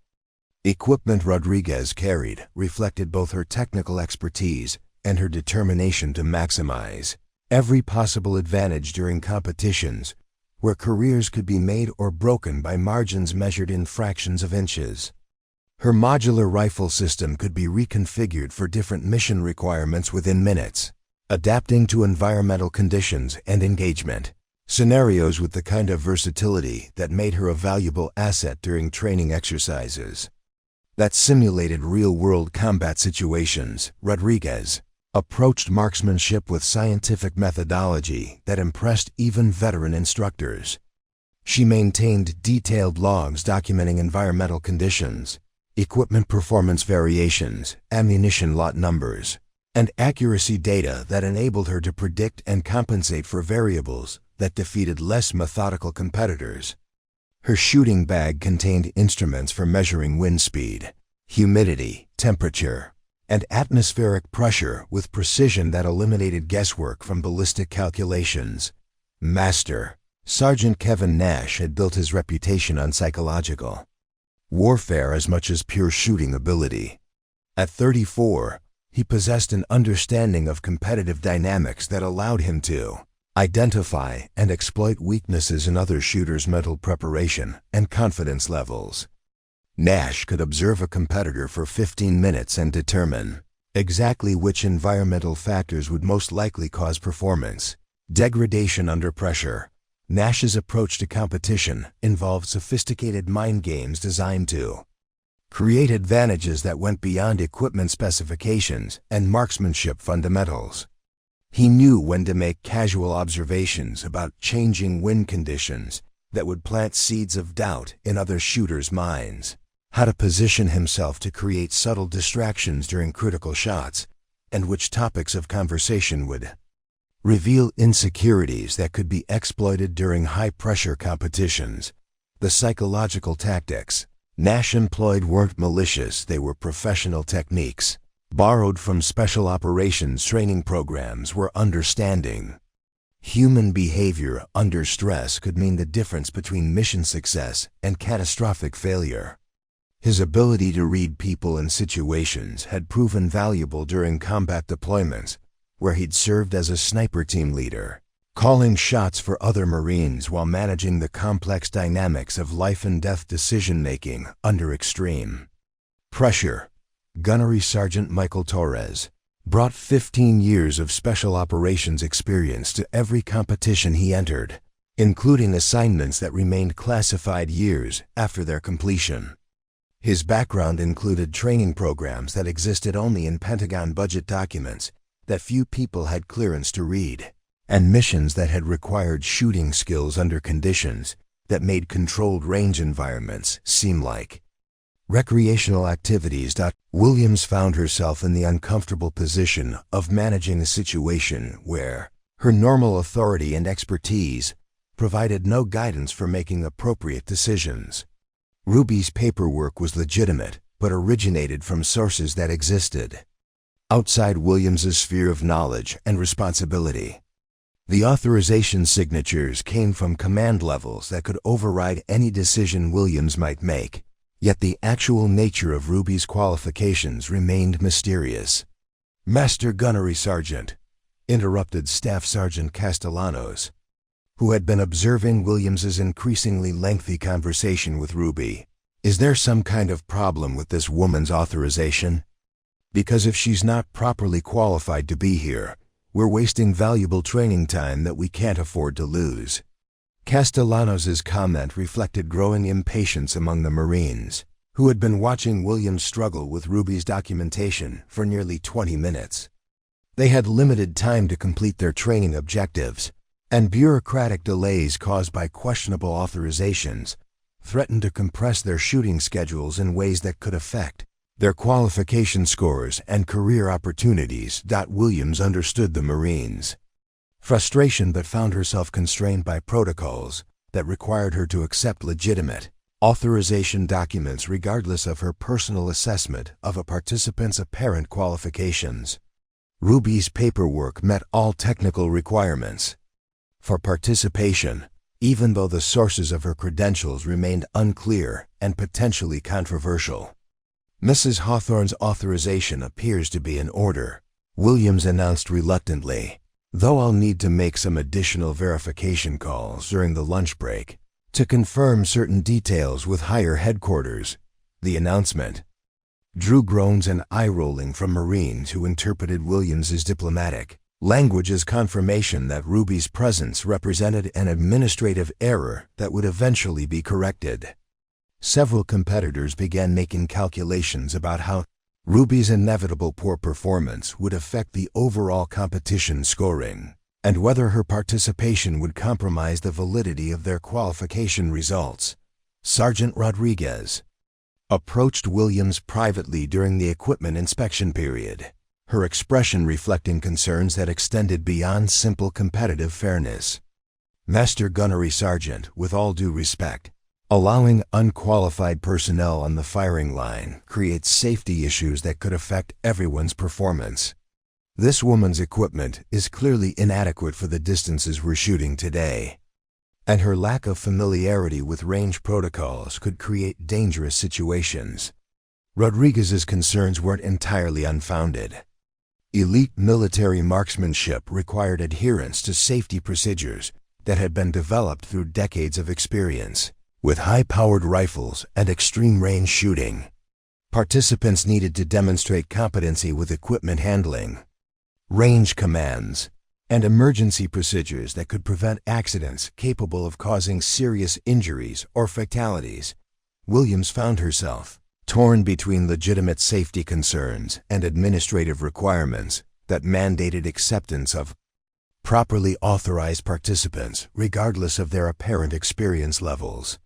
Equipment Rodriguez carried reflected both her technical expertise and her determination to maximize every possible advantage during competitions, where careers could be made or broken by margins measured in fractions of inches. Her modular rifle system could be reconfigured for different mission requirements within minutes, adapting to environmental conditions and engagement scenarios with the kind of versatility that made her a valuable asset during training exercises that simulated real-world combat situations. Rodriguez approached marksmanship with scientific methodology that impressed even veteran instructors. She maintained detailed logs documenting environmental conditions, equipment performance variations, ammunition lot numbers, and accuracy data that enabled her to predict and compensate for variables that defeated less methodical competitors. Her shooting bag contained instruments for measuring wind speed, humidity, temperature, and atmospheric pressure with precision that eliminated guesswork from ballistic calculations. Master Sergeant Kevin Nash had built his reputation on psychological warfare as much as pure shooting ability. At 34, he possessed an understanding of competitive dynamics that allowed him to identify and exploit weaknesses in other shooters' mental preparation and confidence levels. Nash could observe a competitor for 15 minutes and determine exactly which environmental factors would most likely cause performance degradation under pressure. Nash's approach to competition involved sophisticated mind games designed to create advantages that went beyond equipment specifications and marksmanship fundamentals. He knew when to make casual observations about changing wind conditions that would plant seeds of doubt in other shooters' minds, how to position himself to create subtle distractions during critical shots, and which topics of conversation would reveal insecurities that could be exploited during high-pressure competitions. The psychological tactics Nash employed weren't malicious, they were professional techniques, borrowed from special operations training programs where understanding human behavior under stress could mean the difference between mission success and catastrophic failure. His ability to read people and situations had proven valuable during combat deployments, where he'd served as a sniper team leader, calling shots for other Marines while managing the complex dynamics of life-and-death decision-making under extreme pressure. Gunnery Sergeant Michael Torres brought 15 years of special operations experience to every competition he entered, including assignments that remained classified years after their completion. His background included training programs that existed only in Pentagon budget documents that few people had clearance to read, and missions that had required shooting skills under conditions that made controlled range environments seem like recreational activities. Williams found herself in the uncomfortable position of managing a situation where her normal authority and expertise provided no guidance for making appropriate decisions. Ruby's paperwork was legitimate, but originated from sources that existed outside Williams's sphere of knowledge and responsibility. The authorization signatures came from command levels that could override any decision Williams might make, yet the actual nature of Ruby's qualifications remained mysterious. "Master Gunnery Sergeant," interrupted Staff Sergeant Castellanos, who had been observing Williams's increasingly lengthy conversation with Ruby. "Is there some kind of problem with this woman's authorization? Because if she's not properly qualified to be here, we're wasting valuable training time that we can't afford to lose." Castellanos' comment reflected growing impatience among the Marines, who had been watching Williams struggle with Ruby's documentation for nearly 20 minutes. They had limited time to complete their training objectives, and bureaucratic delays caused by questionable authorizations threatened to compress their shooting schedules in ways that could affect their qualification scores and career opportunities. Williams understood the Marines' frustration but found herself constrained by protocols that required her to accept legitimate authorization documents regardless of her personal assessment of a participant's apparent qualifications. Ruby's paperwork met all technical requirements for participation, even though the sources of her credentials remained unclear and potentially controversial. "Mrs. Hawthorne's authorization appears to be in order," Williams announced reluctantly. though I'll need to make some additional verification calls during the lunch break to confirm certain details with higher headquarters. The announcement drew groans and eye-rolling from Marines who interpreted Williams' diplomatic language as confirmation that Ruby's presence represented an administrative error that would eventually be corrected. Several competitors began making calculations about how Ruby's inevitable poor performance would affect the overall competition scoring, and whether her participation would compromise the validity of their qualification results. Sergeant Rodriguez approached Williams privately during the equipment inspection period, her expression reflecting concerns that extended beyond simple competitive fairness. Master Gunnery Sergeant, with all due respect, allowing unqualified personnel on the firing line creates safety issues that could affect everyone's performance. This woman's equipment is clearly inadequate for the distances we're shooting today, and her lack of familiarity with range protocols could create dangerous situations. Rodriguez's concerns weren't entirely unfounded. Elite military marksmanship required adherence to safety procedures that had been developed through decades of experience. With high-powered rifles and extreme-range shooting, participants needed to demonstrate competency with equipment handling, range commands, and emergency procedures that could prevent accidents capable of causing serious injuries or fatalities. Williams found herself torn between legitimate safety concerns and administrative requirements that mandated acceptance of properly authorized participants regardless of their apparent experience levels.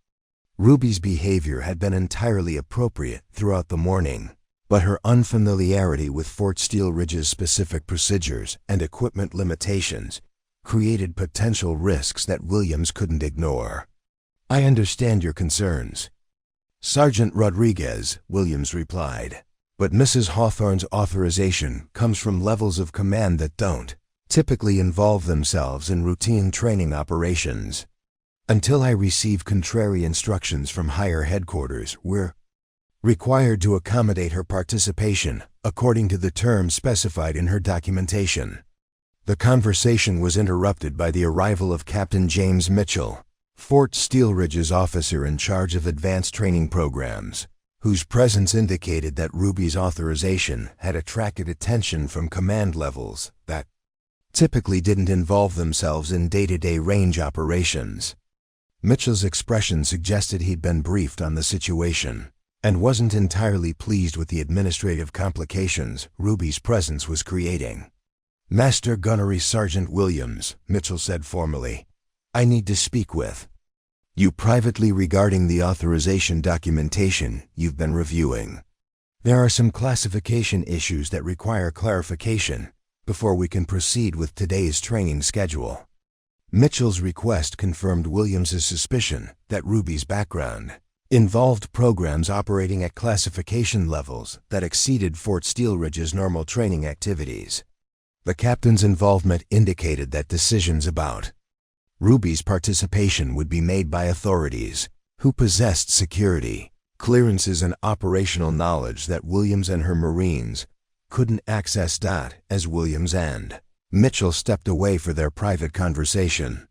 Ruby's behavior had been entirely appropriate throughout the morning, but her unfamiliarity with Fort Steelridge's specific procedures and equipment limitations created potential risks that Williams couldn't ignore. "I understand your concerns, Sergeant Rodriguez," Williams replied, "but Mrs. Hawthorne's authorization comes from levels of command that don't typically involve themselves in routine training operations. Until I receive contrary instructions from higher headquarters, we're required to accommodate her participation according to the terms specified in her documentation." The conversation was interrupted by the arrival of Captain James Mitchell, Fort Steelridge's officer in charge of advanced training programs, whose presence indicated that Ruby's authorization had attracted attention from command levels that typically didn't involve themselves in day-to-day range operations. Mitchell's expression suggested he'd been briefed on the situation and wasn't entirely pleased with the administrative complications Ruby's presence was creating. "Master Gunnery Sergeant Williams," Mitchell said formally, "I need to speak with you privately regarding the authorization documentation you've been reviewing. There are some classification issues that require clarification before we can proceed with today's training schedule." Mitchell's request confirmed Williams's suspicion that Ruby's background involved programs operating at classification levels that exceeded Fort Steelridge's normal training activities. The captain's involvement indicated that decisions about Ruby's participation would be made by authorities who possessed security clearances and operational knowledge that Williams and her Marines couldn't access. As Williams and Mitchell stepped away for their private conversation,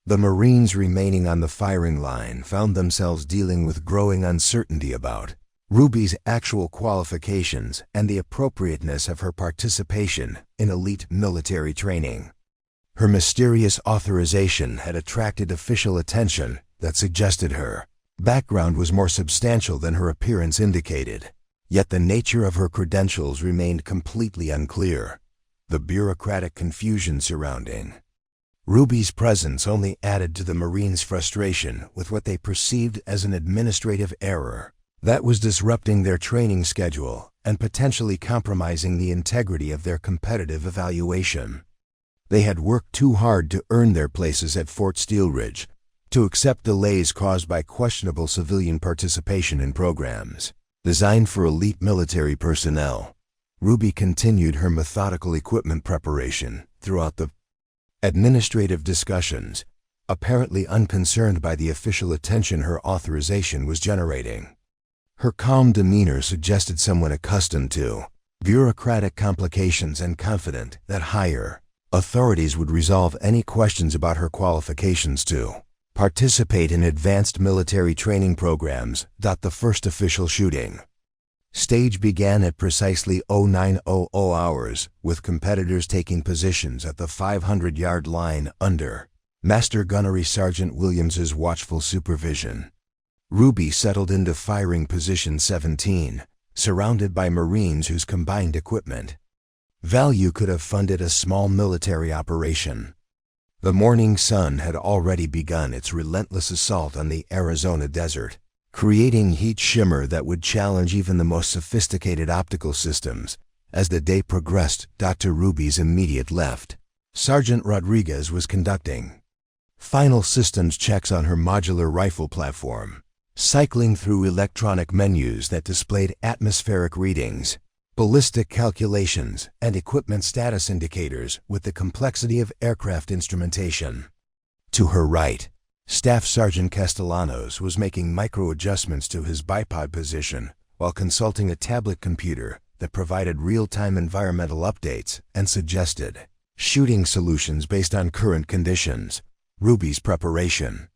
the Marines remaining on the firing line found themselves dealing with growing uncertainty about Ruby's actual qualifications and the appropriateness of her participation in elite military training. Her mysterious authorization had attracted official attention that suggested her background was more substantial than her appearance indicated, yet the nature of her credentials remained completely unclear. The bureaucratic confusion surrounding Ruby's presence only added to the Marines' frustration with what they perceived as an administrative error that was disrupting their training schedule and potentially compromising the integrity of their competitive evaluation. They had worked too hard to earn their places at Fort Steelridge to accept delays caused by questionable civilian participation in programs designed for elite military personnel. Ruby continued her methodical equipment preparation throughout the administrative discussions, apparently unconcerned by the official attention her authorization was generating. Her calm demeanor suggested someone accustomed to bureaucratic complications and confident that higher Authorities would resolve any questions about her qualifications to participate in advanced military training programs. The first official shooting stage began at precisely 0900 hours, with competitors taking positions at the 500-yard line under Master Gunnery Sergeant Williams's watchful supervision. Ruby settled into firing position 17, surrounded by Marines whose combined equipment value could have funded a small military operation. The morning sun had already begun its relentless assault on the Arizona desert, creating heat shimmer that would challenge even the most sophisticated optical systems. As the day progressed, to Ruby's immediate left, Sergeant Rodriguez was conducting final systems checks on her modular rifle platform, cycling through electronic menus that displayed atmospheric readings, ballistic calculations, and equipment status indicators with the complexity of aircraft instrumentation. To her right, Staff Sergeant Castellanos was making micro-adjustments to his bipod position while consulting a tablet computer that provided real-time environmental updates and suggested shooting solutions based on current conditions. Ruby's preparation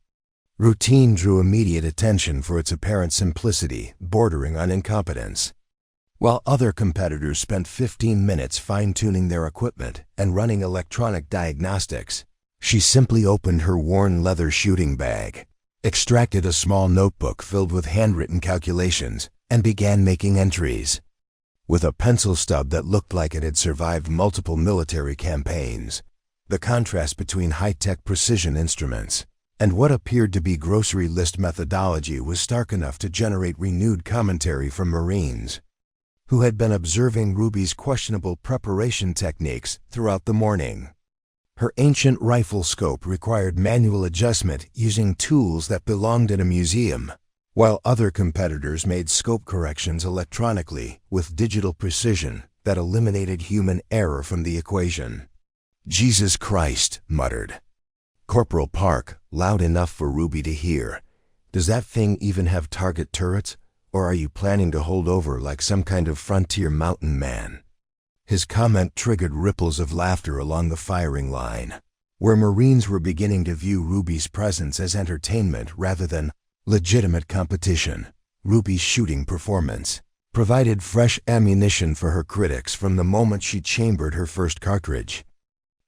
routine drew immediate attention for its apparent simplicity, bordering on incompetence. While other competitors spent 15 minutes fine-tuning their equipment and running electronic diagnostics, she simply opened her worn leather shooting bag, extracted a small notebook filled with handwritten calculations, and began making entries. With a pencil stub that looked like it had survived multiple military campaigns, the contrast between high-tech precision instruments and what appeared to be grocery list methodology was stark enough to generate renewed commentary from Marines who had been observing Ruby's questionable preparation techniques throughout the morning. Her ancient rifle scope required manual adjustment using tools that belonged in a museum, while other competitors made scope corrections electronically with digital precision that eliminated human error from the equation. "Jesus Christ," muttered Corporal Park, loud enough for Ruby to hear. "Does that thing even have target turrets? Or are you planning to hold over like some kind of frontier mountain man?" His comment triggered ripples of laughter along the firing line, where Marines were beginning to view Ruby's presence as entertainment rather than legitimate competition. Ruby's shooting performance provided fresh ammunition for her critics from the moment she chambered her first cartridge.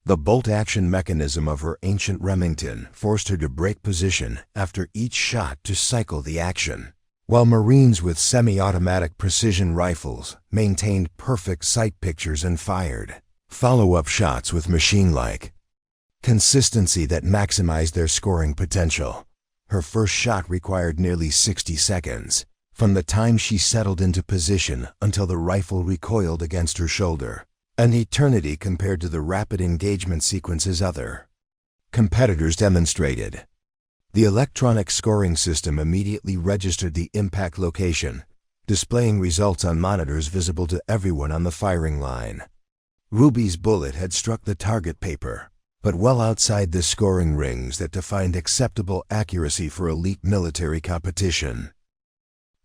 The bolt-action mechanism of her ancient Remington forced her to break position after each shot to cycle the action, while Marines with semi-automatic precision rifles maintained perfect sight pictures and fired follow-up shots with machine-like consistency that maximized their scoring potential. Her first shot required nearly 60 seconds, from the time she settled into position until the rifle recoiled against her shoulder, an eternity compared to the rapid engagement sequences other competitors demonstrated. The electronic scoring system immediately registered the impact location, displaying results on monitors visible to everyone on the firing line. Ruby's bullet had struck the target paper, but well outside the scoring rings that defined acceptable accuracy for elite military competition.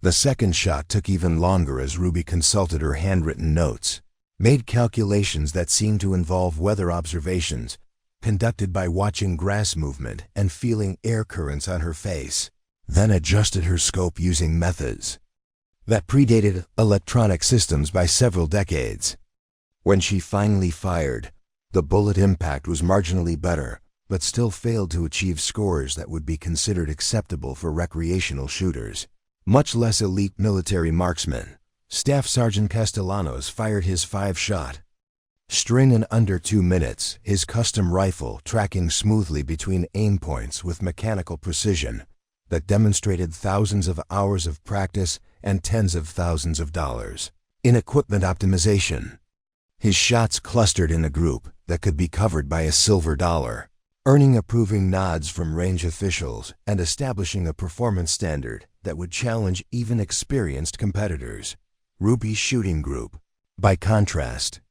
The second shot took even longer as Ruby consulted her handwritten notes, made calculations that seemed to involve weather observations conducted by watching grass movement and feeling air currents on her face, then adjusted her scope using methods that predated electronic systems by several decades. When she finally fired, the bullet impact was marginally better, but still failed to achieve scores that would be considered acceptable for recreational shooters, much less elite military marksmen. Staff Sergeant Castellanos fired his 5-shot string in under 2 minutes, his custom rifle tracking smoothly between aim points with mechanical precision that demonstrated thousands of hours of practice and tens of thousands of dollars in equipment optimization. His shots clustered in a group that could be covered by a silver dollar, earning approving nods from range officials and establishing a performance standard that would challenge even experienced competitors. Ruby's shooting group, by contrast,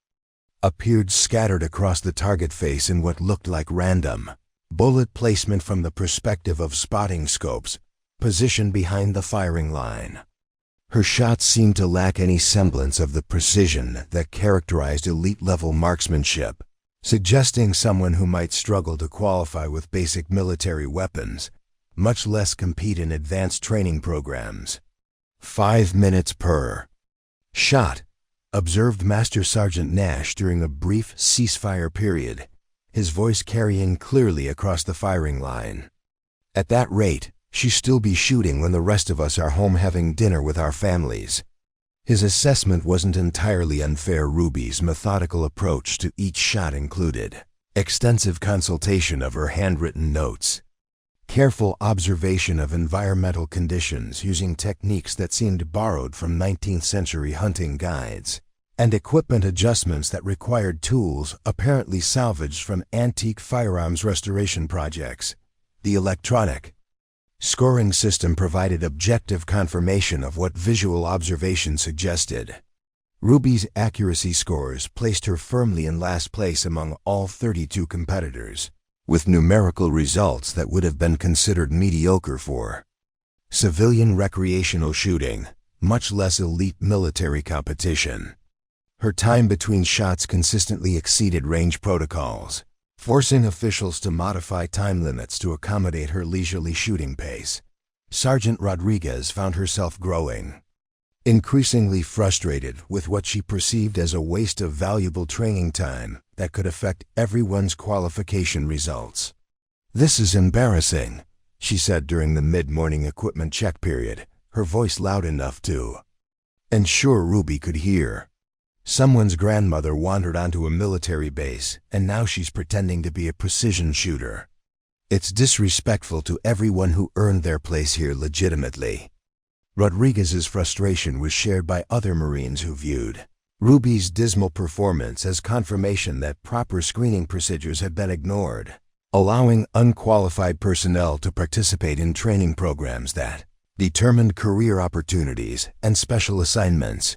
appeared scattered across the target face in what looked like random bullet placement from the perspective of spotting scopes positioned behind the firing line. Her shots seemed to lack any semblance of the precision that characterized elite-level marksmanship, suggesting someone who might struggle to qualify with basic military weapons, much less compete in advanced training programs. 5 minutes per shot, observed Master Sergeant Nash during a brief ceasefire period, his voice carrying clearly across the firing line. At that rate, she'll still be shooting when the rest of us are home having dinner with our families. His assessment wasn't entirely unfair. Ruby's methodical approach to each shot included extensive consultation of her handwritten notes, careful observation of environmental conditions using techniques that seemed borrowed from 19th century hunting guides, and equipment adjustments that required tools apparently salvaged from antique firearms restoration projects. The electronic scoring system provided objective confirmation of what visual observation suggested. Ruby's accuracy scores placed her firmly in last place among all 32 competitors, with numerical results that would have been considered mediocre for civilian recreational shooting, much less elite military competition. Her time between shots consistently exceeded range protocols, forcing officials to modify time limits to accommodate her leisurely shooting pace. Sergeant Rodriguez found herself growing increasingly frustrated with what she perceived as a waste of valuable training time that could affect everyone's qualification results. "This is embarrassing," she said during the mid-morning equipment check period, her voice loud enough to ensure Ruby could hear. Someone's grandmother wandered onto a military base, and now she's pretending to be a precision shooter. It's disrespectful to everyone who earned their place here legitimately. Rodriguez's frustration was shared by other Marines who viewed Ruby's dismal performance as confirmation that proper screening procedures had been ignored, allowing unqualified personnel to participate in training programs that determined career opportunities and special assignments.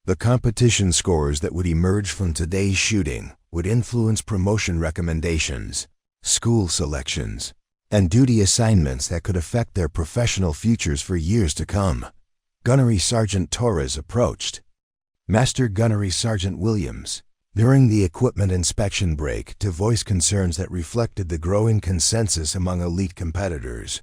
The competition scores that would emerge from today's shooting would influence promotion recommendations, school selections, and duty assignments that could affect their professional futures for years to come. Gunnery Sergeant Torres approached Master Gunnery Sergeant Williams during the equipment inspection break to voice concerns that reflected the growing consensus among elite competitors.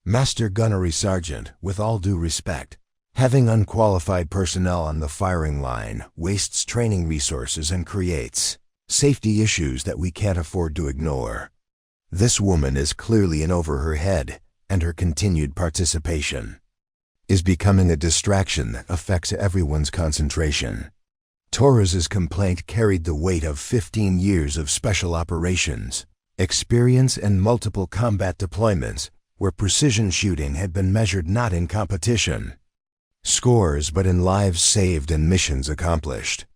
"Master Gunnery Sergeant, with all due respect, having unqualified personnel on the firing line wastes training resources and creates safety issues that we can't afford to ignore. This woman is clearly in over her head, and her continued participation is becoming a distraction that affects everyone's concentration." Torres's complaint carried the weight of 15 years of special operations experience and multiple combat deployments where precision shooting had been measured not in competition scores but in lives saved and missions accomplished.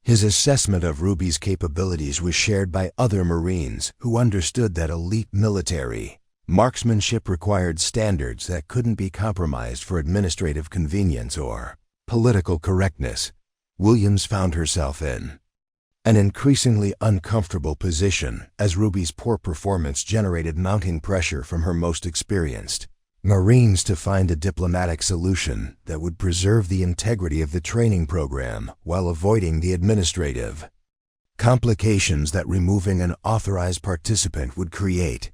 His assessment of Ruby's capabilities was shared by other Marines who understood that elite military marksmanship required standards that couldn't be compromised for administrative convenience or political correctness. Williams found herself in an increasingly uncomfortable position as Ruby's poor performance generated mounting pressure from her most experienced Marines to find a diplomatic solution that would preserve the integrity of the training program while avoiding the administrative complications that removing an authorized participant would create.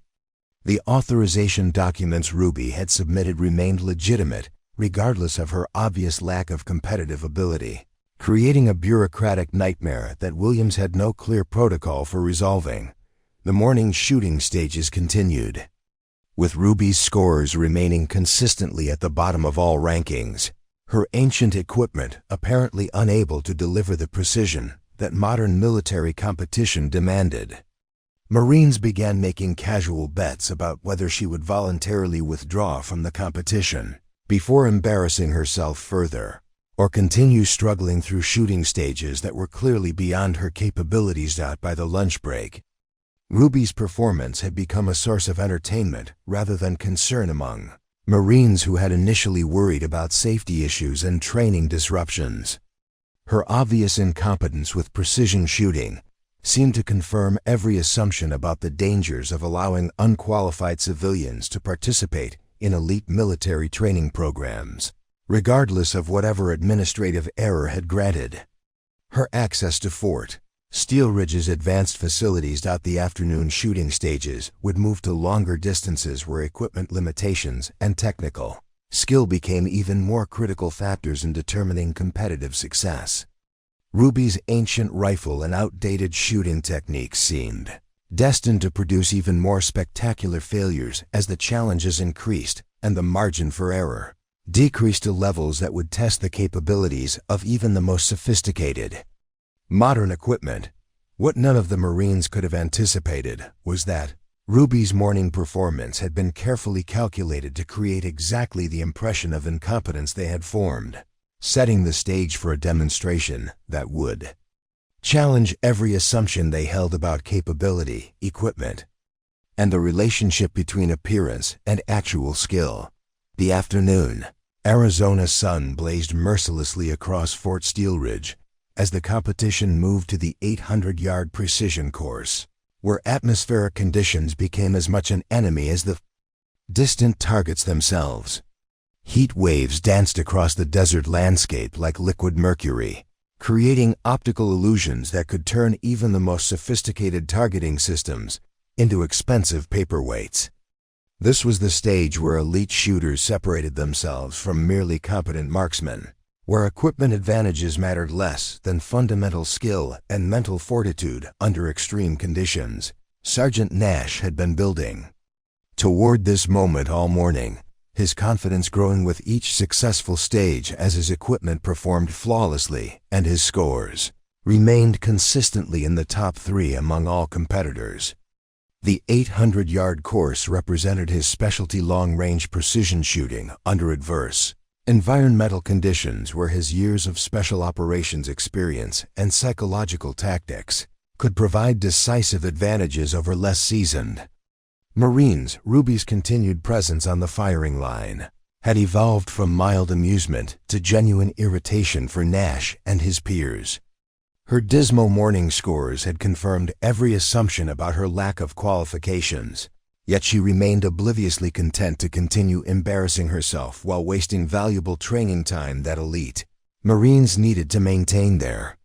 The authorization documents Ruby had submitted remained legitimate, regardless of her obvious lack of competitive ability, creating a bureaucratic nightmare that Williams had no clear protocol for resolving. The morning shooting stages continued, with Ruby's scores remaining consistently at the bottom of all rankings, her ancient equipment apparently unable to deliver the precision that modern military competition demanded. Marines began making casual bets about whether she would voluntarily withdraw from the competition before embarrassing herself further, or continue struggling through shooting stages that were clearly beyond her capabilities. By the lunch break, Ruby's performance had become a source of entertainment rather than concern among Marines who had initially worried about safety issues and training disruptions. Her obvious incompetence with precision shooting seemed to confirm every assumption about the dangers of allowing unqualified civilians to participate in elite military training programs, regardless of whatever administrative error had granted her access to Fort Steelridge's advanced facilities. The afternoon shooting stages would move to longer distances where equipment limitations and technical skill became even more critical factors in determining competitive success. Ruby's ancient rifle and outdated shooting techniques seemed destined to produce even more spectacular failures as the challenges increased and the margin for error decreased to levels that would test the capabilities of even the most sophisticated modern equipment. What none of the Marines could have anticipated was that Ruby's morning performance had been carefully calculated to create exactly the impression of incompetence they had formed, setting the stage for a demonstration that would challenge every assumption they held about capability, equipment, and the relationship between appearance and actual skill. The afternoon, Arizona sun blazed mercilessly across Fort Steelridge as the competition moved to the 800-yard precision course, where atmospheric conditions became as much an enemy as the distant targets themselves. Heat waves danced across the desert landscape like liquid mercury, creating optical illusions that could turn even the most sophisticated targeting systems into expensive paperweights. This was the stage where elite shooters separated themselves from merely competent marksmen, where equipment advantages mattered less than fundamental skill and mental fortitude under extreme conditions. Sergeant Nash had been building toward this moment all morning, his confidence growing with each successful stage as his equipment performed flawlessly and his scores remained consistently in the top 3 among all competitors. The 800-yard course represented his specialty long-range precision shooting under adverse environmental conditions, where his years of special operations experience and psychological tactics could provide decisive advantages over less seasoned Marines. Ruby's continued presence on the firing line had evolved from mild amusement to genuine irritation for Nash and his peers. Her dismal morning scores had confirmed every assumption about her lack of qualifications, yet she remained obliviously content to continue embarrassing herself while wasting valuable training time that elite Marines needed to maintain their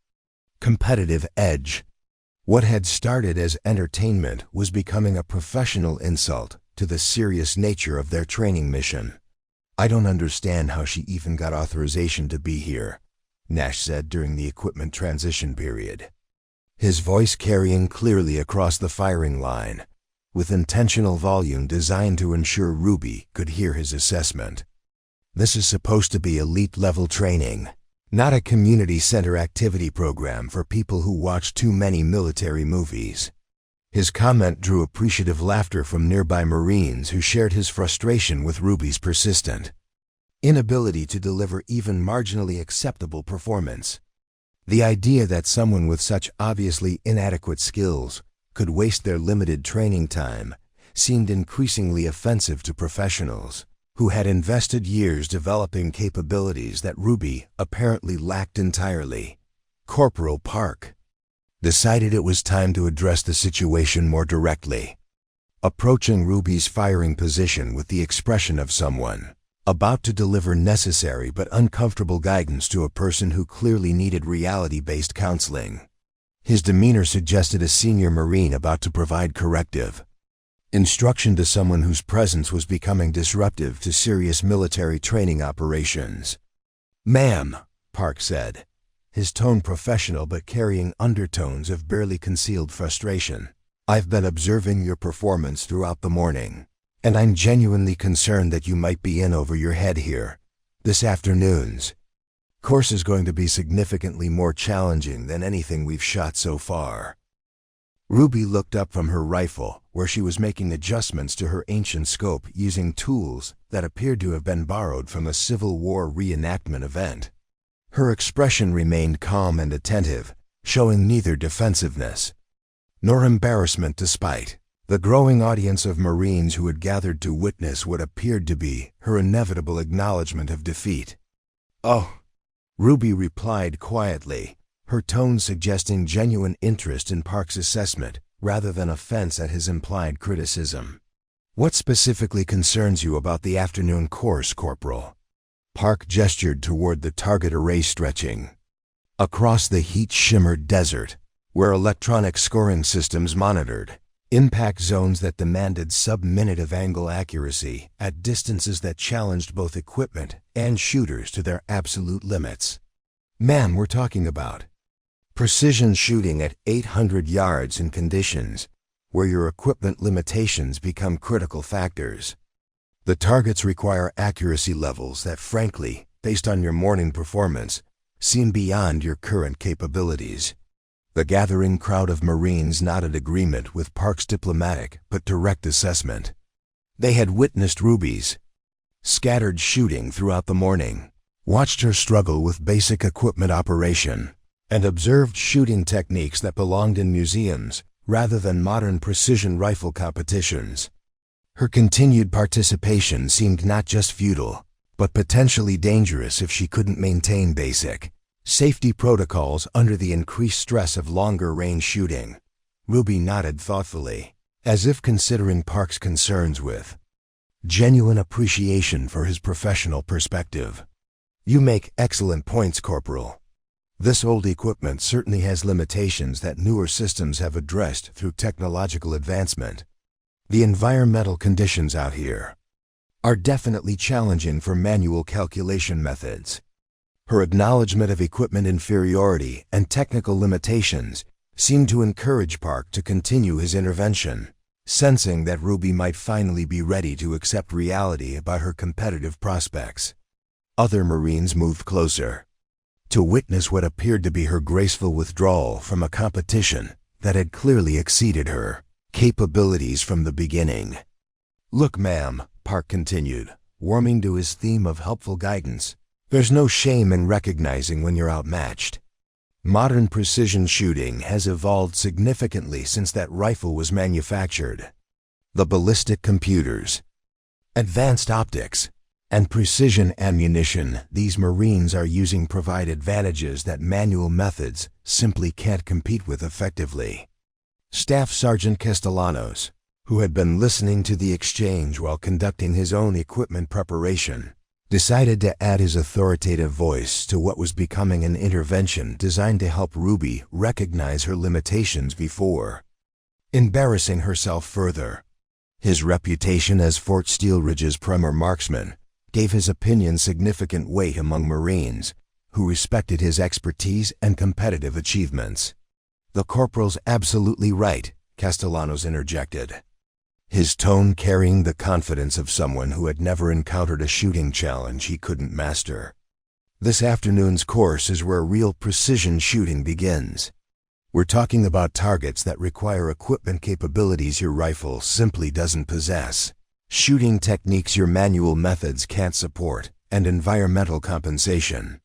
competitive edge. What had started as entertainment was becoming a professional insult to the serious nature of their training mission. "I don't understand how she even got authorization to be here," Nash said during the equipment transition period, his voice carrying clearly across the firing line, with intentional volume designed to ensure Ruby could hear his assessment. "This is supposed to be elite-level training, not a community center activity program for people who watch too many military movies." His comment drew appreciative laughter from nearby Marines who shared his frustration with Ruby's persistent inability to deliver even marginally acceptable performance. The idea that someone with such obviously inadequate skills could waste their limited training time seemed increasingly offensive to professionals who had invested years developing capabilities that Ruby apparently lacked entirely. Corporal Park decided it was time to address the situation more directly, approaching Ruby's firing position with the expression of someone about to deliver necessary but uncomfortable guidance to a person who clearly needed reality-based counseling. His demeanor suggested a senior Marine about to provide corrective instruction to someone whose presence was becoming disruptive to serious military training operations. "Ma'am," Park said, his tone professional but carrying undertones of barely concealed frustration, "I've been observing your performance throughout the morning, and I'm genuinely concerned that you might be in over your head here. This afternoon's course is going to be significantly more challenging than anything we've shot so far." Ruby looked up from her rifle, where she was making adjustments to her ancient scope using tools that appeared to have been borrowed from a Civil War reenactment event. Her expression remained calm and attentive, showing neither defensiveness nor embarrassment despite the growing audience of Marines who had gathered to witness what appeared to be her inevitable acknowledgement of defeat. "Oh," Ruby replied quietly, her tone suggesting genuine interest in Park's assessment rather than offense at his implied criticism. "What specifically concerns you about the afternoon course, Corporal?" Park gestured toward the target array stretching across the heat-shimmered desert. where electronic scoring systems monitored impact zones that demanded sub-minute of angle accuracy at distances that challenged both equipment and shooters to their absolute limits. Man, we're talking about precision shooting at 800 yards in conditions where your equipment limitations become critical factors. The targets require accuracy levels that, frankly, based on your morning performance, seem beyond your current capabilities. The gathering crowd of Marines nodded agreement with Park's diplomatic but direct assessment. They had witnessed Ruby's scattered shooting throughout the morning, watched her struggle with basic equipment operation, and observed shooting techniques that belonged in museums rather than modern precision rifle competitions. Her continued participation seemed not just futile, but potentially dangerous if she couldn't maintain basic safety protocols under the increased stress of longer-range shooting. Ruby nodded thoughtfully, as if considering Park's concerns with genuine appreciation for his professional perspective. "You make excellent points, Corporal. This old equipment certainly has limitations that newer systems have addressed through technological advancement. The environmental conditions out here are definitely challenging for manual calculation methods." Her acknowledgement of equipment inferiority and technical limitations seemed to encourage Park to continue his intervention, sensing that Ruby might finally be ready to accept reality about her competitive prospects. Other Marines moved closer to witness what appeared to be her graceful withdrawal from a competition that had clearly exceeded her capabilities from the beginning. "Look, ma'am," Park continued, warming to his theme of helpful guidance, "there's no shame in recognizing when you're outmatched. Modern precision shooting has evolved significantly since that rifle was manufactured. The ballistic computers, advanced optics, and precision ammunition these Marines are using provide advantages that manual methods simply can't compete with effectively." Staff Sergeant Castellanos, who had been listening to the exchange while conducting his own equipment preparation, decided to add his authoritative voice to what was becoming an intervention designed to help Ruby recognize her limitations before embarrassing herself further. His reputation as Fort Steelridge's premier marksman gave his opinion significant weight among Marines, who respected his expertise and competitive achievements. "The Corporal's absolutely right," Castellanos interjected, his tone carrying the confidence of someone who had never encountered a shooting challenge he couldn't master. "This afternoon's course is where real precision shooting begins. We're talking about targets that require equipment capabilities your rifle simply doesn't possess, shooting techniques your manual methods can't support, and environmental compensation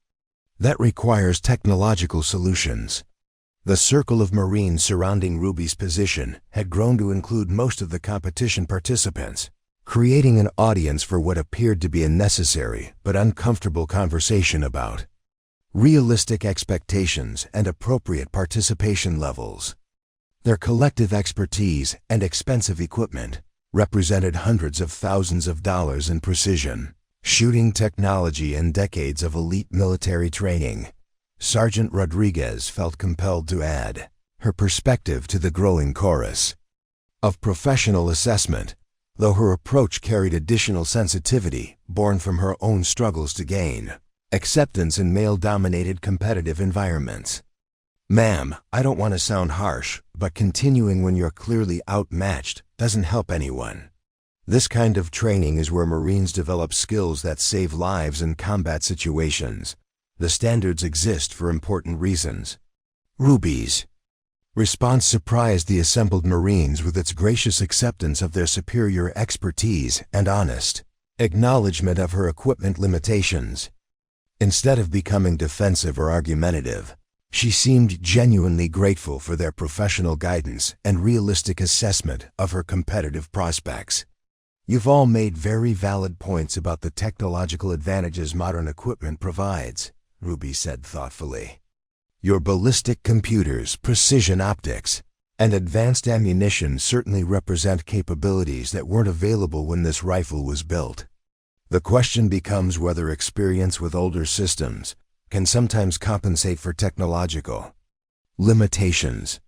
that requires technological solutions." The circle of Marines surrounding Ruby's position had grown to include most of the competition participants, creating an audience for what appeared to be a necessary but uncomfortable conversation about realistic expectations and appropriate participation levels. Their collective expertise and expensive equipment represented hundreds of thousands of dollars in precision shooting technology and decades of elite military training. Sergeant Rodriguez felt compelled to add her perspective to the growing chorus of professional assessment, though her approach carried additional sensitivity born from her own struggles to gain acceptance in male-dominated competitive environments. "Ma'am, I don't want to sound harsh, but continuing when you're clearly outmatched doesn't help anyone. This kind of training is where Marines develop skills that save lives in combat situations. The standards exist for important reasons." Ruby's response surprised the assembled Marines with its gracious acceptance of their superior expertise and honest acknowledgement of her equipment limitations. Instead of becoming defensive or argumentative, she seemed genuinely grateful for their professional guidance and realistic assessment of her competitive prospects. "You've all made very valid points about the technological advantages modern equipment provides," Ruby said thoughtfully. "Your ballistic computers, precision optics, and advanced ammunition certainly represent capabilities that weren't available when this rifle was built. The question becomes whether experience with older systems can sometimes compensate for technological Limitations.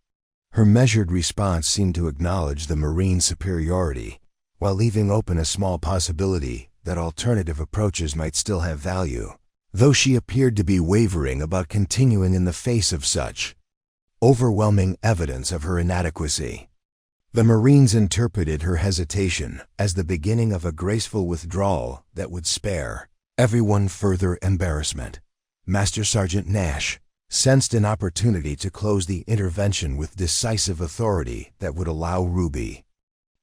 Her measured response seemed to acknowledge the Marine's superiority, while leaving open a small possibility that alternative approaches might still have value, though she appeared to be wavering about continuing in the face of such overwhelming evidence of her inadequacy. The Marines interpreted her hesitation as the beginning of a graceful withdrawal that would spare everyone further embarrassment. Master Sergeant Nash sensed an opportunity to close the intervention with decisive authority that would allow Ruby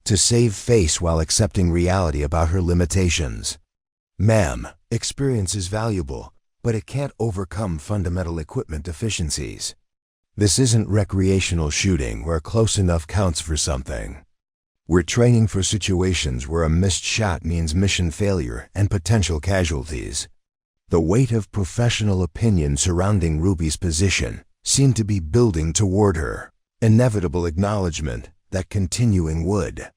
to save face while accepting reality about her limitations. Ma'am, experience is valuable, but it can't overcome fundamental equipment deficiencies. This isn't recreational shooting where close enough counts for something. We're training for situations where a missed shot means mission failure and potential casualties. The weight of professional opinion surrounding Ruby's position seemed to be building toward her, inevitable acknowledgement that continuing would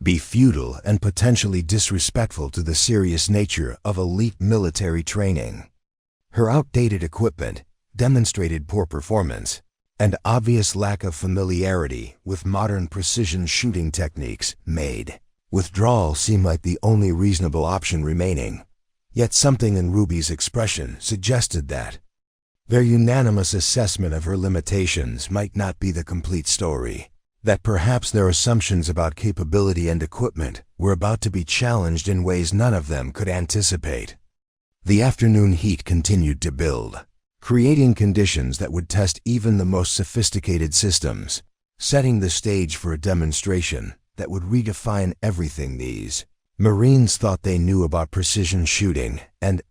be futile and potentially disrespectful to the serious nature of elite military training. Her outdated equipment demonstrated poor performance and obvious lack of familiarity with modern precision shooting techniques made withdrawal seem like the only reasonable option remaining. Yet something in Ruby's expression suggested that their unanimous assessment of her limitations might not be the complete story, that perhaps their assumptions about capability and equipment were about to be challenged in ways none of them could anticipate. The afternoon heat continued to build, creating conditions that would test even the most sophisticated systems, setting the stage for a demonstration that would redefine everything these Marines thought they knew about precision shooting and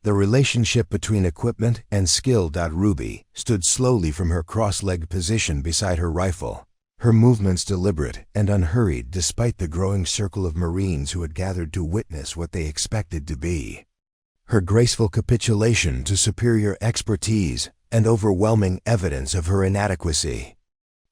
the relationship between equipment and skill. Ruby stood slowly from her cross-legged position beside her rifle, her movements deliberate and unhurried despite the growing circle of Marines who had gathered to witness what they expected to be her graceful capitulation to superior expertise and overwhelming evidence of her inadequacy.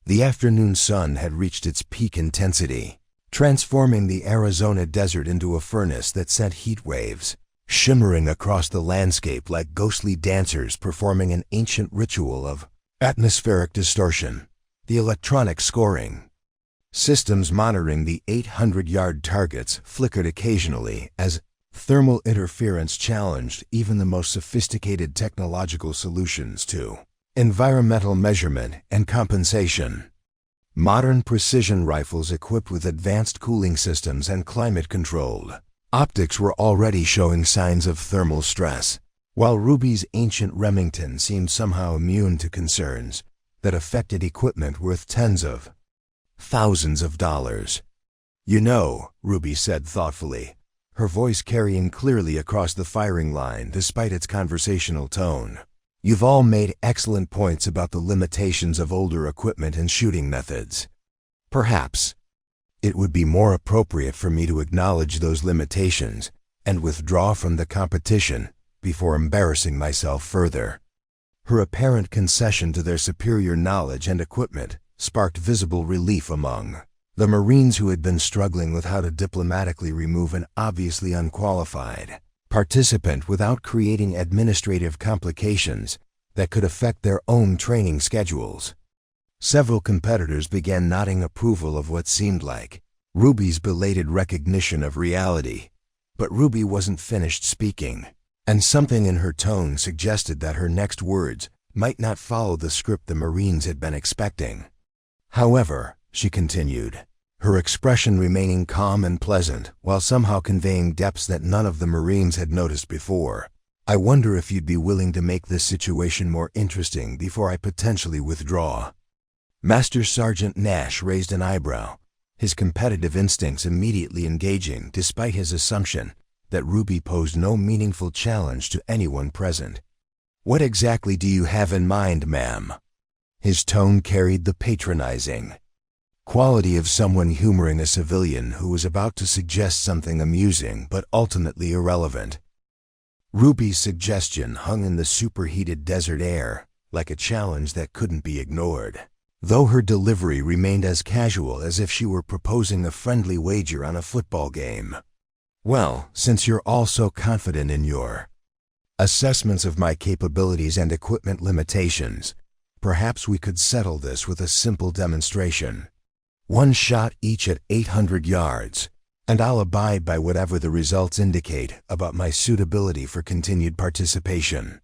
The afternoon sun had reached its peak intensity, transforming the Arizona desert into a furnace that sent heat waves shimmering across the landscape like ghostly dancers performing an ancient ritual of atmospheric distortion. The electronic scoring systems monitoring the 800-yard targets flickered occasionally as thermal interference challenged even the most sophisticated technological solutions to environmental measurement and compensation. Modern precision rifles equipped with advanced cooling systems and climate-controlled optics were already showing signs of thermal stress, while Ruby's ancient Remington seemed somehow immune to concerns that affected equipment worth tens of thousands of dollars. You know, Ruby said thoughtfully, her voice carrying clearly across the firing line despite its conversational tone. You've all made excellent points about the limitations of older equipment and shooting methods. Perhaps it would be more appropriate for me to acknowledge those limitations and withdraw from the competition before embarrassing myself further. Her apparent concession to their superior knowledge and equipment sparked visible relief among the Marines who had been struggling with how to diplomatically remove an obviously unqualified participant without creating administrative complications that could affect their own training schedules. Several competitors began nodding approval of what seemed like Ruby's belated recognition of reality, but Ruby wasn't finished speaking, and something in her tone suggested that her next words might not follow the script the Marines had been expecting. However, she continued, her expression remaining calm and pleasant while somehow conveying depths that none of the Marines had noticed before. I wonder if you'd be willing to make this situation more interesting before I potentially withdraw. Master Sergeant Nash raised an eyebrow, his competitive instincts immediately engaging despite his assumption that Ruby posed no meaningful challenge to anyone present. What exactly do you have in mind, ma'am? His tone carried the patronizing quality of someone humoring a civilian who was about to suggest something amusing but ultimately irrelevant. Ruby's suggestion hung in the superheated desert air like a challenge that couldn't be ignored, though her delivery remained as casual as if she were proposing a friendly wager on a football game. Well, since you're all so confident in your assessments of my capabilities and equipment limitations, Perhaps we could settle this with a simple demonstration. One shot each at 800 yards, and I'll abide by whatever the results indicate about my suitability for continued participation."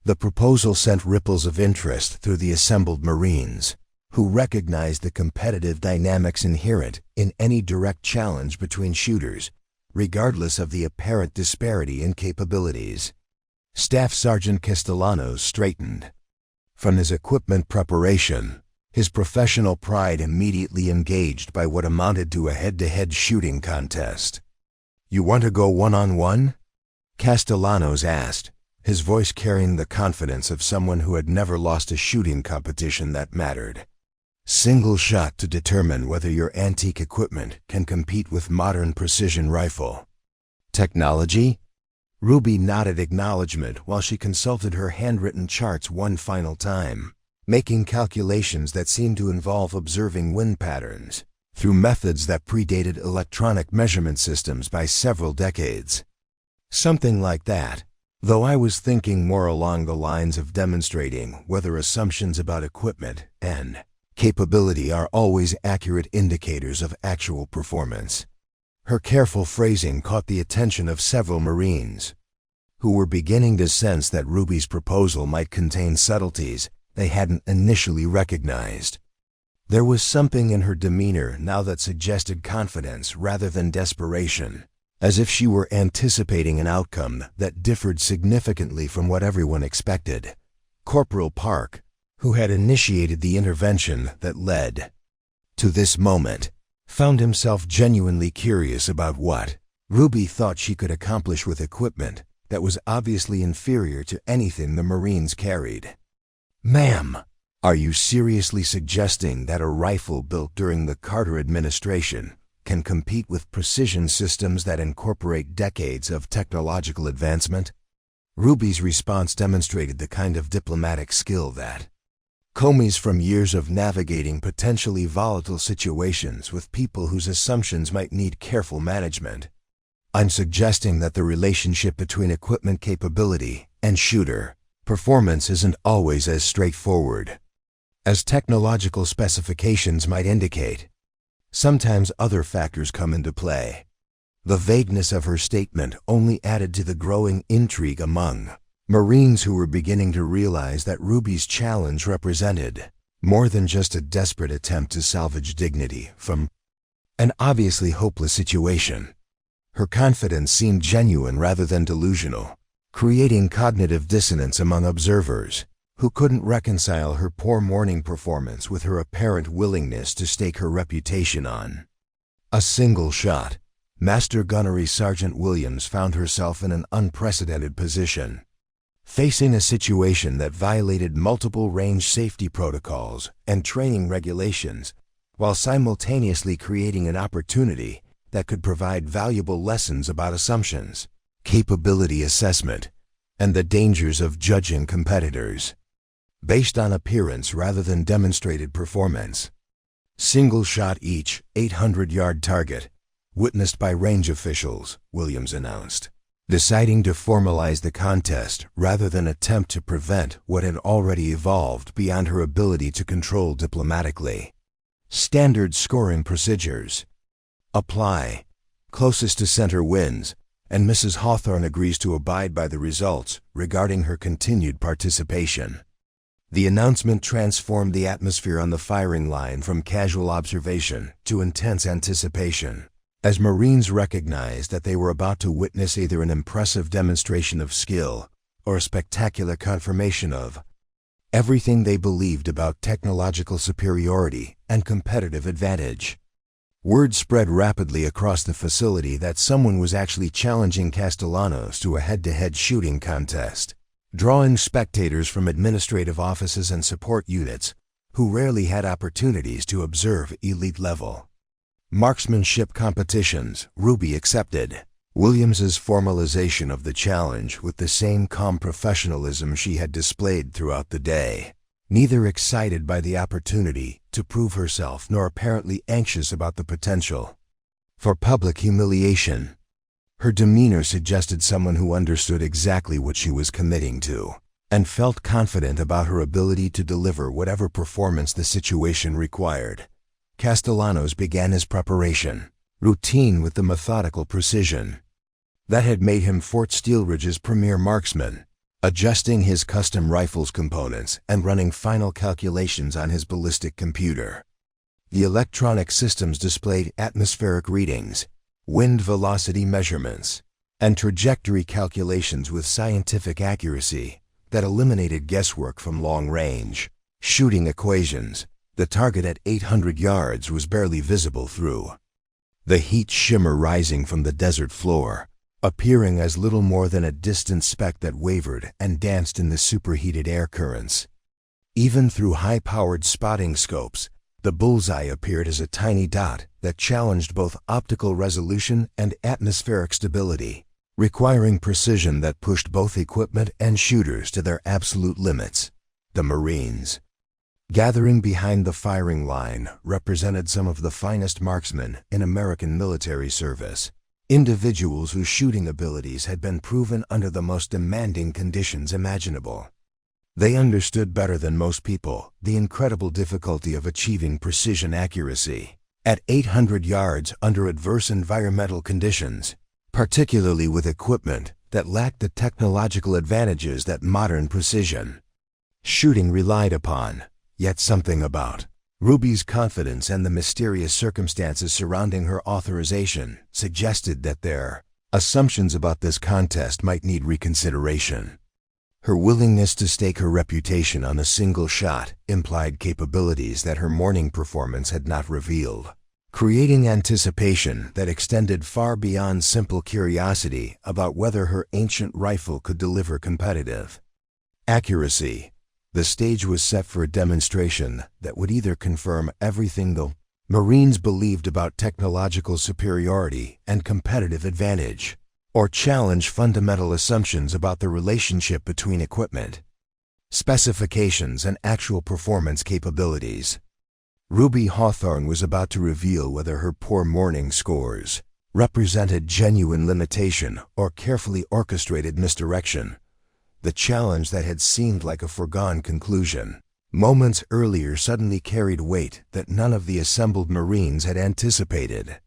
The proposal sent ripples of interest through the assembled Marines, who recognized the competitive dynamics inherent in any direct challenge between shooters, regardless of the apparent disparity in capabilities. Staff Sergeant Castellanos straightened. From his equipment preparation, his professional pride immediately engaged by what amounted to a head-to-head shooting contest. "You want to go one-on-one?" Castellanos asked, his voice carrying the confidence of someone who had never lost a shooting competition that mattered. "Single shot to determine whether your antique equipment can compete with modern precision rifle." "Technology?" Ruby nodded acknowledgement while she consulted her handwritten charts one final time, making calculations that seemed to involve observing wind patterns through methods that predated electronic measurement systems by several decades. "Something like that, though I was thinking more along the lines of demonstrating whether assumptions about equipment and capability are always accurate indicators of actual performance." Her careful phrasing caught the attention of several Marines, who were beginning to sense that Ruby's proposal might contain subtleties they hadn't initially recognized. There was something in her demeanor now that suggested confidence rather than desperation, as if she were anticipating an outcome that differed significantly from what everyone expected. Corporal Park, who had initiated the intervention that led to this moment, found himself genuinely curious about what Ruby thought she could accomplish with equipment that was obviously inferior to anything the Marines carried. "Ma'am, are you seriously suggesting that a rifle built during the Carter administration can compete with precision systems that incorporate decades of technological advancement?" Ruby's response demonstrated the kind of diplomatic skill that comes from years of navigating potentially volatile situations with people whose assumptions might need careful management. "I'm suggesting that the relationship between equipment capability and shooter performance isn't always as straightforward as technological specifications might indicate. Sometimes other factors come into play." The vagueness of her statement only added to the growing intrigue among Marines who were beginning to realize that Ruby's challenge represented more than just a desperate attempt to salvage dignity from an obviously hopeless situation. Her confidence seemed genuine rather than delusional, creating cognitive dissonance among observers who couldn't reconcile her poor morning performance with her apparent willingness to stake her reputation on a single shot. Master Gunnery Sergeant Williams found herself in an unprecedented position, facing a situation that violated multiple range safety protocols and training regulations, while simultaneously creating an opportunity that could provide valuable lessons about assumptions, capability assessment, and the dangers of judging competitors based on appearance rather than demonstrated performance. "Single shot each, 800-yard target, witnessed by range officials," Williams announced, deciding to formalize the contest rather than attempt to prevent what had already evolved beyond her ability to control diplomatically. "Standard scoring procedures apply. Closest to center wins, and Mrs. Hawthorne agrees to abide by the results regarding her continued participation." The announcement transformed the atmosphere on the firing line from casual observation to intense anticipation, as Marines recognized that they were about to witness either an impressive demonstration of skill or a spectacular confirmation of everything they believed about technological superiority and competitive advantage. Word spread rapidly across the facility that someone was actually challenging Castellanos to a head-to-head shooting contest, drawing spectators from administrative offices and support units who rarely had opportunities to observe elite-level marksmanship competitions. Ruby accepted Williams's formalization of the challenge with the same calm professionalism she had displayed throughout the day, neither excited by the opportunity to prove herself nor apparently anxious about the potential for public humiliation. Her demeanor suggested someone who understood exactly what she was committing to, and felt confident about her ability to deliver whatever performance the situation required. Castellanos began his preparation, routine with the methodical precision that had made him Fort Steelridge's premier marksman, adjusting his custom rifle's components and running final calculations on his ballistic computer. The electronic systems displayed atmospheric readings, wind velocity measurements, and trajectory calculations with scientific accuracy that eliminated guesswork from long-range shooting equations. The target at 800 yards was barely visible through the heat shimmer rising from the desert floor, appearing as little more than a distant speck that wavered and danced in the superheated air currents. Even through high-powered spotting scopes, the bullseye appeared as a tiny dot that challenged both optical resolution and atmospheric stability, requiring precision that pushed both equipment and shooters to their absolute limits. The Marines, gathering behind the firing line, represented some of the finest marksmen in American military service. Individuals whose shooting abilities had been proven under the most demanding conditions imaginable. They understood better than most people the incredible difficulty of achieving precision accuracy at 800 yards under adverse environmental conditions, particularly with equipment that lacked the technological advantages that modern precision shooting relied upon. Yet something about Ruby's confidence and the mysterious circumstances surrounding her authorization suggested that their assumptions about this contest might need reconsideration. Her willingness to stake her reputation on a single shot implied capabilities that her morning performance had not revealed, creating anticipation that extended far beyond simple curiosity about whether her ancient rifle could deliver competitive accuracy. The stage was set for a demonstration that would either confirm everything the Marines believed about technological superiority and competitive advantage, or challenge fundamental assumptions about the relationship between equipment, specifications, and actual performance capabilities. Ruby Hawthorne was about to reveal whether her poor morning scores represented genuine limitation or carefully orchestrated misdirection. The challenge that had seemed like a foregone conclusion moments earlier suddenly carried weight that none of the assembled Marines had anticipated.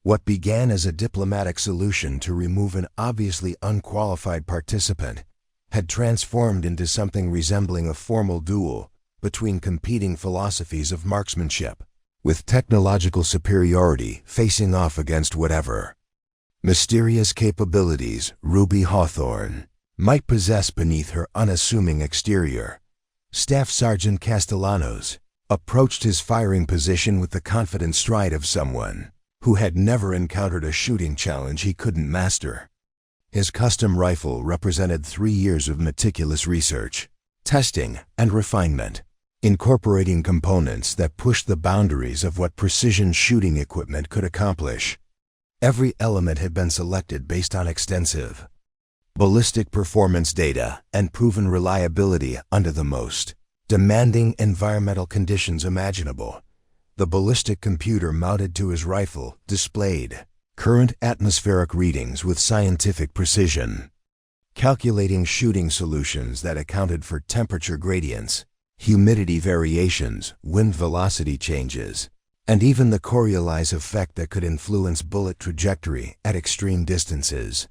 What began as a diplomatic solution to remove an obviously unqualified participant had transformed into something resembling a formal duel between competing philosophies of marksmanship, with technological superiority facing off against whatever mysterious capabilities Ruby Hawthorne might possess beneath her unassuming exterior. Staff Sergeant Castellanos approached his firing position with the confident stride of someone who had never encountered a shooting challenge he couldn't master. His custom rifle represented 3 years of meticulous research, testing, and refinement, incorporating components that pushed the boundaries of what precision shooting equipment could accomplish. Every element had been selected based on extensive ballistic performance data and proven reliability under the most demanding environmental conditions imaginable. The ballistic computer mounted to his rifle displayed current atmospheric readings with scientific precision, calculating shooting solutions that accounted for temperature gradients, humidity variations, wind velocity changes, and even the Coriolis effect that could influence bullet trajectory at extreme distances.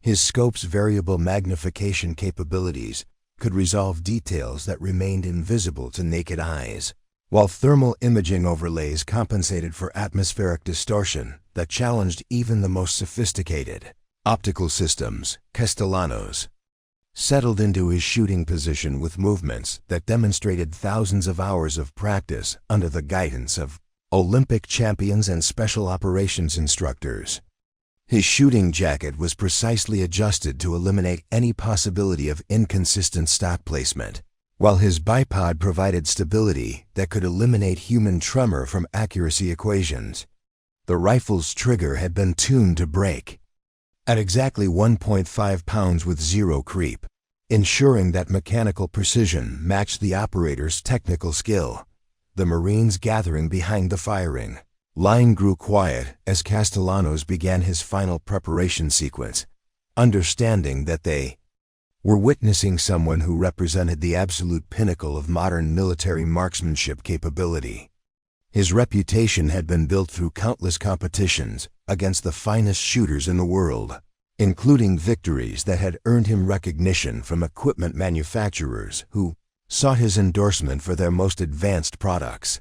His scope's variable magnification capabilities could resolve details that remained invisible to naked eyes, while thermal imaging overlays compensated for atmospheric distortion that challenged even the most sophisticated optical systems. Castellanos settled into his shooting position with movements that demonstrated thousands of hours of practice under the guidance of Olympic champions and special operations instructors. His shooting jacket was precisely adjusted to eliminate any possibility of inconsistent stock placement, while his bipod provided stability that could eliminate human tremor from accuracy equations. The rifle's trigger had been tuned to break at exactly 1.5 pounds with zero creep, ensuring that mechanical precision matched the operator's technical skill. The Marines gathering behind the firing line grew quiet as Castellanos began his final preparation sequence, understanding that they were witnessing someone who represented the absolute pinnacle of modern military marksmanship capability. His reputation had been built through countless competitions against the finest shooters in the world, including victories that had earned him recognition from equipment manufacturers who sought his endorsement for their most advanced products.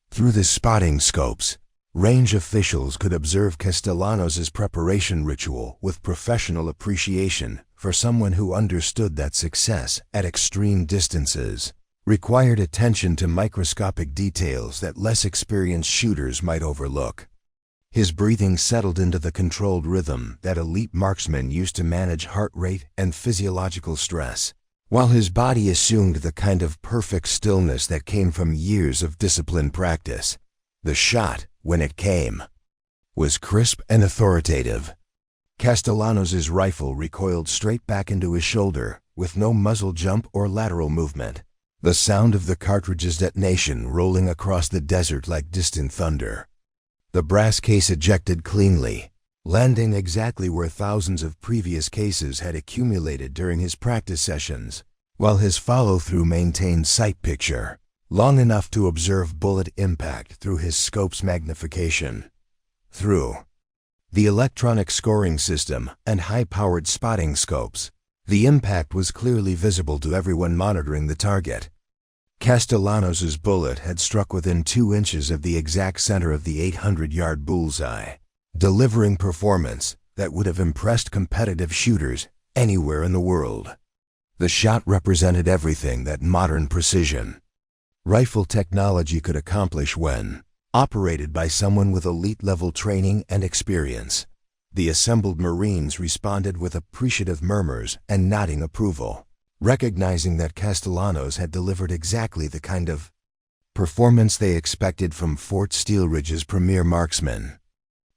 Through the spotting scopes, range officials could observe Castellanos's preparation ritual with professional appreciation for someone who understood that success at extreme distances required attention to microscopic details that less experienced shooters might overlook. His breathing settled into the controlled rhythm that elite marksmen used to manage heart rate and physiological stress, while his body assumed the kind of perfect stillness that came from years of disciplined practice. The shot, when it came, was crisp and authoritative. Castellanos's rifle recoiled straight back into his shoulder, with no muzzle jump or lateral movement, the sound of the cartridge's detonation rolling across the desert like distant thunder. The brass case ejected cleanly, landing exactly where thousands of previous cases had accumulated during his practice sessions, while his follow-through maintained sight picture, long enough to observe bullet impact through his scope's magnification. Through the electronic scoring system and high-powered spotting scopes, the impact was clearly visible to everyone monitoring the target. Castellanos's bullet had struck within 2 inches of the exact center of the 800-yard bullseye, delivering performance that would have impressed competitive shooters anywhere in the world. The shot represented everything that modern precision rifle technology could accomplish when operated by someone with elite-level training and experience. The assembled Marines responded with appreciative murmurs and nodding approval, recognizing that Castellanos had delivered exactly the kind of performance they expected from Fort Steelridge's premier marksman.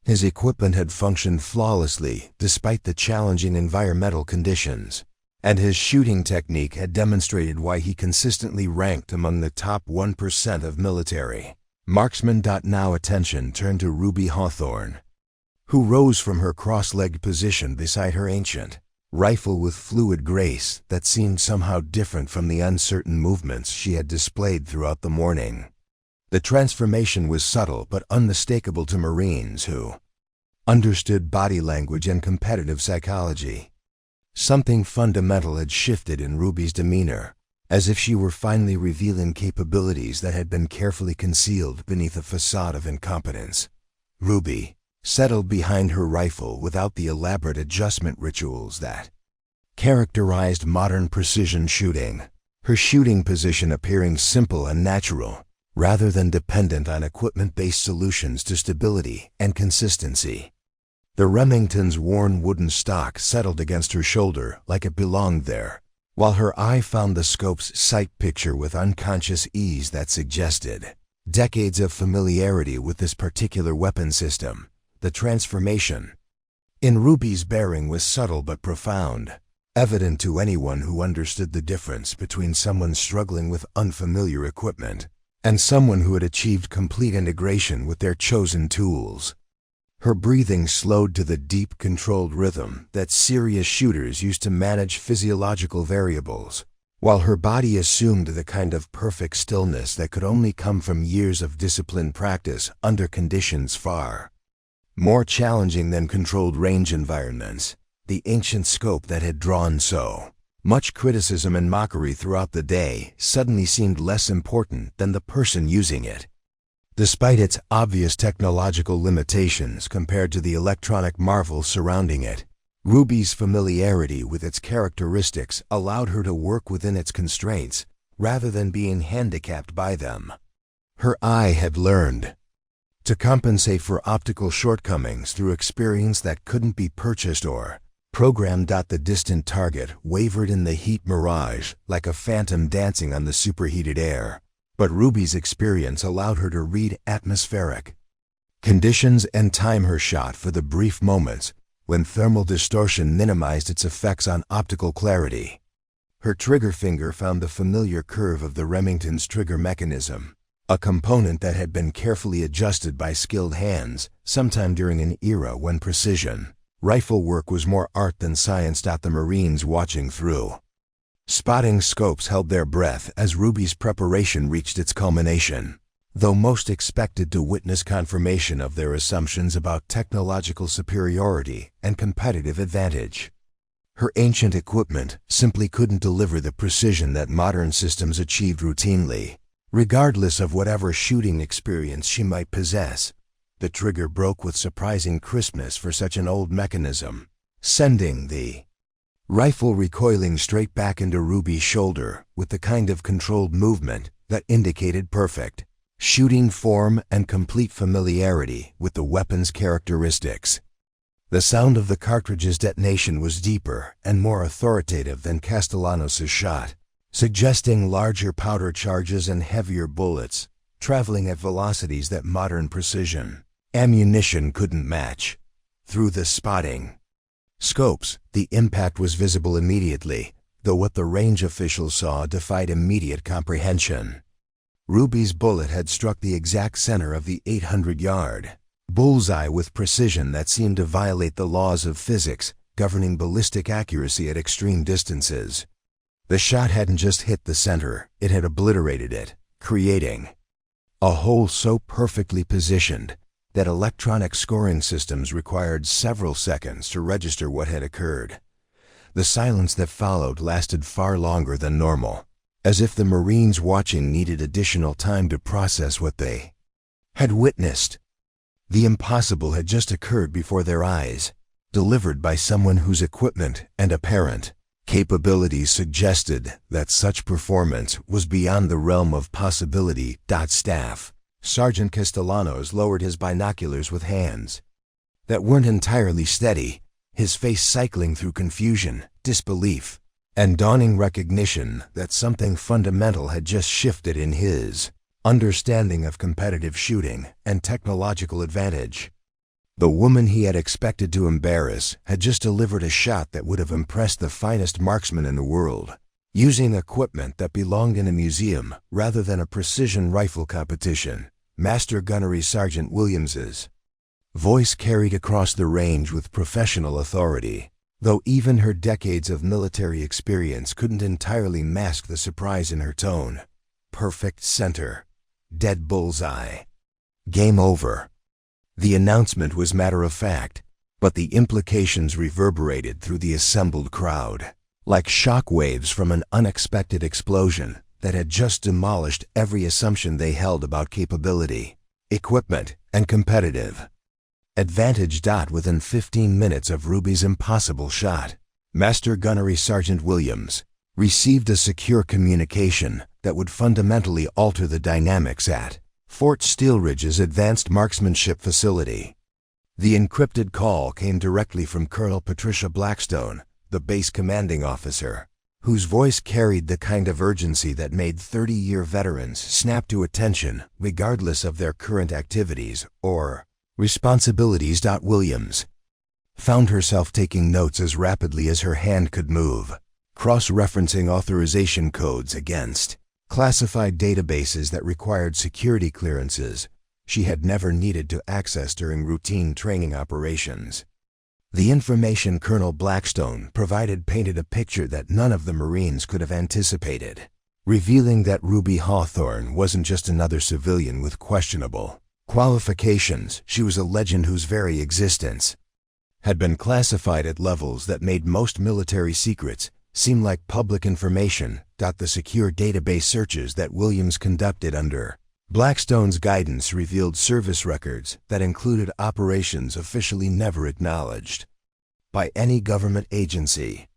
His equipment had functioned flawlessly despite the challenging environmental conditions, and his shooting technique had demonstrated why he consistently ranked among the top 1% of military marksmen. Now attention turned to Ruby Hawthorne, who rose from her cross-legged position beside her ancient rifle with fluid grace that seemed somehow different from the uncertain movements she had displayed throughout the morning. The transformation was subtle but unmistakable to Marines who understood body language and competitive psychology. Something fundamental had shifted in Ruby's demeanor, as if she were finally revealing capabilities that had been carefully concealed beneath a facade of incompetence. Ruby settled behind her rifle without the elaborate adjustment rituals that characterized modern precision shooting, her shooting position appearing simple and natural, rather than dependent on equipment-based solutions to stability and consistency. The Remington's worn wooden stock settled against her shoulder like it belonged there, while her eye found the scope's sight picture with unconscious ease that suggested decades of familiarity with this particular weapon system. The transformation in Ruby's bearing was subtle but profound, evident to anyone who understood the difference between someone struggling with unfamiliar equipment and someone who had achieved complete integration with their chosen tools. Her breathing slowed to the deep, controlled rhythm that serious shooters used to manage physiological variables, while her body assumed the kind of perfect stillness that could only come from years of disciplined practice under conditions far more challenging than controlled range environments. The ancient scope that had drawn so much criticism and mockery throughout the day suddenly seemed less important than the person using it. Despite its obvious technological limitations compared to the electronic marvel surrounding it, Ruby's familiarity with its characteristics allowed her to work within its constraints rather than being handicapped by them. Her eye had learned to compensate for optical shortcomings through experience that couldn't be purchased or programmed. The distant target wavered in the heat mirage like a phantom dancing on the superheated air, but Ruby's experience allowed her to read atmospheric conditions and time her shot for the brief moments when thermal distortion minimized its effects on optical clarity. Her trigger finger found the familiar curve of the Remington's trigger mechanism, a component that had been carefully adjusted by skilled hands sometime during an era when precision Rifle work was more art than science. The Marines watching through spotting scopes held their breath as Ruby's preparation reached its culmination. Though most expected to witness confirmation of their assumptions about technological superiority and competitive advantage, her ancient equipment simply couldn't deliver the precision that modern systems achieved routinely. Regardless of whatever shooting experience she might possess, the trigger broke with surprising crispness for such an old mechanism, sending the rifle recoiling straight back into Ruby's shoulder with the kind of controlled movement that indicated perfect shooting form and complete familiarity with the weapon's characteristics. The sound of the cartridge's detonation was deeper and more authoritative than Castellanos' shot, suggesting larger powder charges and heavier bullets, traveling at velocities that modern precision ammunition couldn't match. Through the spotting scopes, the impact was visible immediately, though what the range officials saw defied immediate comprehension. Ruby's bullet had struck the exact center of the 800-yard bullseye with precision that seemed to violate the laws of physics governing ballistic accuracy at extreme distances. The shot hadn't just hit the center, it had obliterated it, creating a hole so perfectly positioned that electronic scoring systems required several seconds to register what had occurred. The silence that followed lasted far longer than normal, as if the Marines watching needed additional time to process what they had witnessed. The impossible had just occurred before their eyes, delivered by someone whose equipment and apparent capabilities suggested that such performance was beyond the realm of possibility. Staff Sergeant Castellanos lowered his binoculars with hands that weren't entirely steady, his face cycling through confusion, disbelief, and dawning recognition that something fundamental had just shifted in his understanding of competitive shooting and technological advantage. The woman he had expected to embarrass had just delivered a shot that would have impressed the finest marksman in the world, using equipment that belonged in a museum rather than a precision rifle competition. Master Gunnery Sergeant Williams's voice carried across the range with professional authority, though even her decades of military experience couldn't entirely mask the surprise in her tone. Perfect center. Dead bullseye. Game over. The announcement was matter-of-fact, but the implications reverberated through the assembled crowd, like shock waves from an unexpected explosion that had just demolished every assumption they held about capability, equipment, and competitive advantage. Within 15 minutes of Ruby's impossible shot, Master Gunnery Sergeant Williams received a secure communication that would fundamentally alter the dynamics at Fort Steelridge's advanced marksmanship facility. The encrypted call came directly from Colonel Patricia Blackstone, the base commanding officer, whose voice carried the kind of urgency that made 30-year veterans snap to attention regardless of their current activities or responsibilities. Williams found herself taking notes as rapidly as her hand could move, cross-referencing authorization codes against classified databases that required security clearances she had never needed to access during routine training operations. The information Colonel Blackstone provided painted a picture that none of the Marines could have anticipated, revealing that Ruby Hawthorne wasn't just another civilian with questionable qualifications. She was a legend whose very existence had been classified at levels that made most military secrets seem like public information. The secure database searches that Williams conducted under Blackstone's guidance revealed service records that included operations officially never acknowledged by any government agency,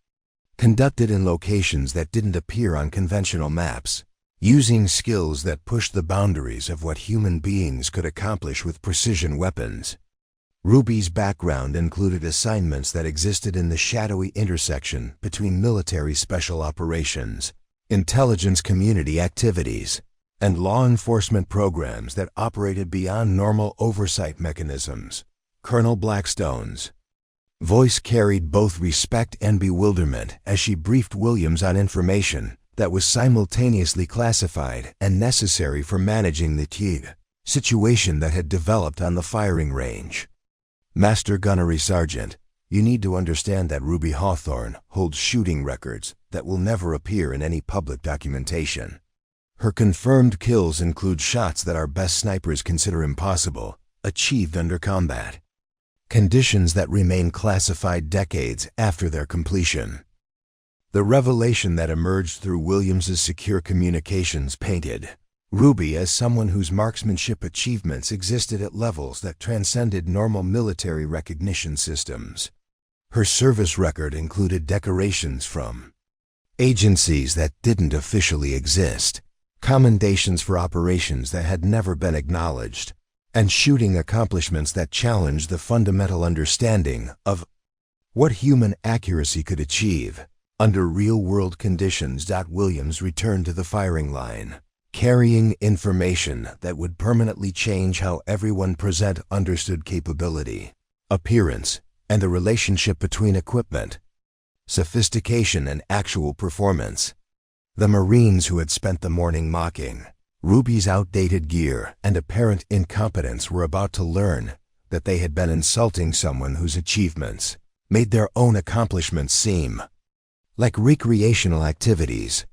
conducted in locations that didn't appear on conventional maps, using skills that pushed the boundaries of what human beings could accomplish with precision weapons. Ruby's background included assignments that existed in the shadowy intersection between military special operations, intelligence community activities, and law enforcement programs that operated beyond normal oversight mechanisms. Colonel Blackstone's voice carried both respect and bewilderment as she briefed Williams on information that was simultaneously classified and necessary for managing the situation that had developed on the firing range. Master Gunnery Sergeant, You need to understand that Ruby Hawthorne holds shooting records that will never appear in any public documentation. Her confirmed kills include shots that our best snipers consider impossible, achieved under combat. Conditions that remain classified decades after their completion. The revelation that emerged through Williams's secure communications painted Ruby as someone whose marksmanship achievements existed at levels that transcended normal military recognition systems. Her service record included decorations from agencies that didn't officially exist, commendations for operations that had never been acknowledged, and shooting accomplishments that challenged the fundamental understanding of what human accuracy could achieve under real-world conditions. Williams returned to the firing line, carrying information that would permanently change how everyone present understood capability, appearance, and the relationship between equipment, sophistication, and actual performance. The Marines who had spent the morning mocking Ruby's outdated gear and apparent incompetence were about to learn that they had been insulting someone whose achievements made their own accomplishments seem like recreational activities.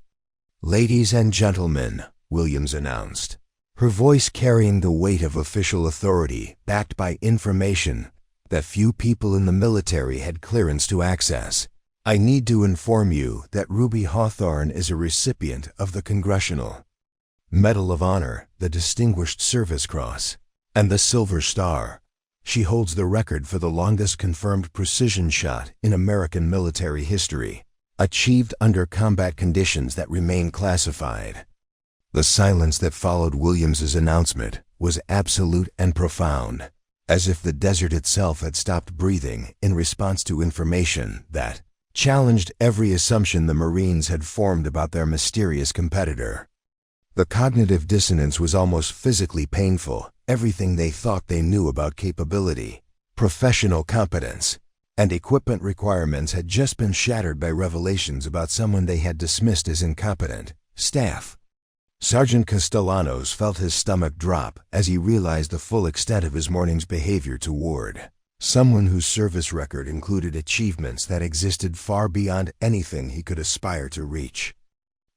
"Ladies and gentlemen," Williams announced, her voice carrying the weight of official authority backed by information that few people in the military had clearance to access. "I need to inform you that Ruby Hawthorne is a recipient of the Congressional Medal of Honor, the Distinguished Service Cross, and the Silver Star. She holds the record for the longest confirmed precision shot in American military history, achieved under combat conditions that remain classified." The silence that followed Williams's announcement was absolute and profound, as if the desert itself had stopped breathing in response to information that challenged every assumption the Marines had formed about their mysterious competitor. The cognitive dissonance was almost physically painful. Everything they thought they knew about capability, professional competence, and equipment requirements had just been shattered by revelations about someone they had dismissed as incompetent. Staff. Sergeant Castellanos felt his stomach drop as he realized the full extent of his morning's behavior toward someone whose service record included achievements that existed far beyond anything he could aspire to reach.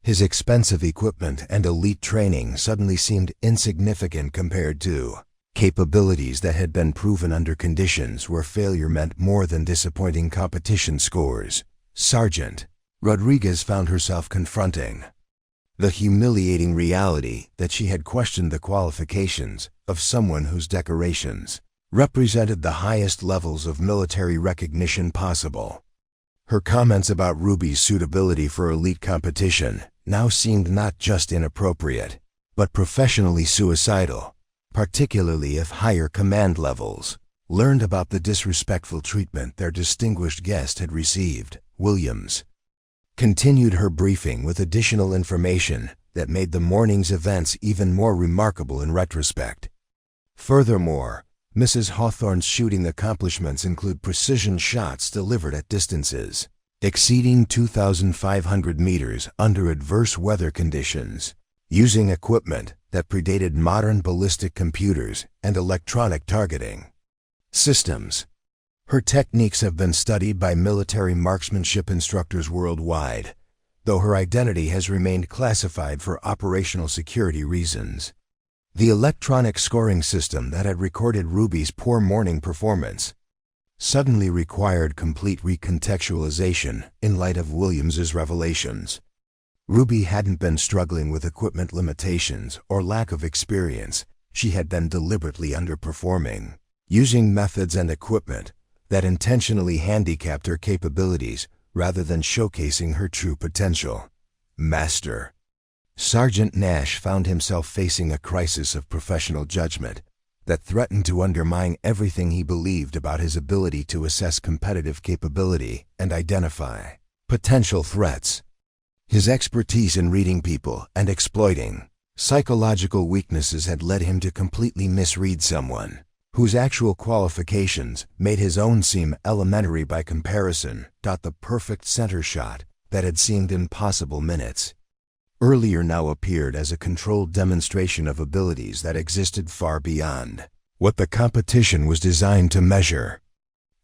His expensive equipment and elite training suddenly seemed insignificant compared to capabilities that had been proven under conditions where failure meant more than disappointing competition scores. Sergeant Rodriguez found herself confronting the humiliating reality that she had questioned the qualifications of someone whose decorations represented the highest levels of military recognition possible. Her comments about Ruby's suitability for elite competition now seemed not just inappropriate, but professionally suicidal, particularly if higher command levels learned about the disrespectful treatment their distinguished guest had received. Williams continued her briefing with additional information that made the morning's events even more remarkable in retrospect. Furthermore, Mrs. Hawthorne's shooting accomplishments include precision shots delivered at distances exceeding 2,500 meters under adverse weather conditions, using equipment that predated modern ballistic computers and electronic targeting systems. Her techniques have been studied by military marksmanship instructors worldwide, though her identity has remained classified for operational security reasons. The electronic scoring system that had recorded Ruby's poor morning performance suddenly required complete recontextualization in light of Williams's revelations. Ruby hadn't been struggling with equipment limitations or lack of experience. She had been deliberately underperforming, using methods and equipment that intentionally handicapped her capabilities rather than showcasing her true potential. Master. Sergeant Nash found himself facing a crisis of professional judgment that threatened to undermine everything he believed about his ability to assess competitive capability and identify potential threats. His expertise in reading people and exploiting psychological weaknesses had led him to completely misread someone whose actual qualifications made his own seem elementary by comparison. The perfect center shot that had seemed impossible minutes earlier now appeared as a controlled demonstration of abilities that existed far beyond what the competition was designed to measure.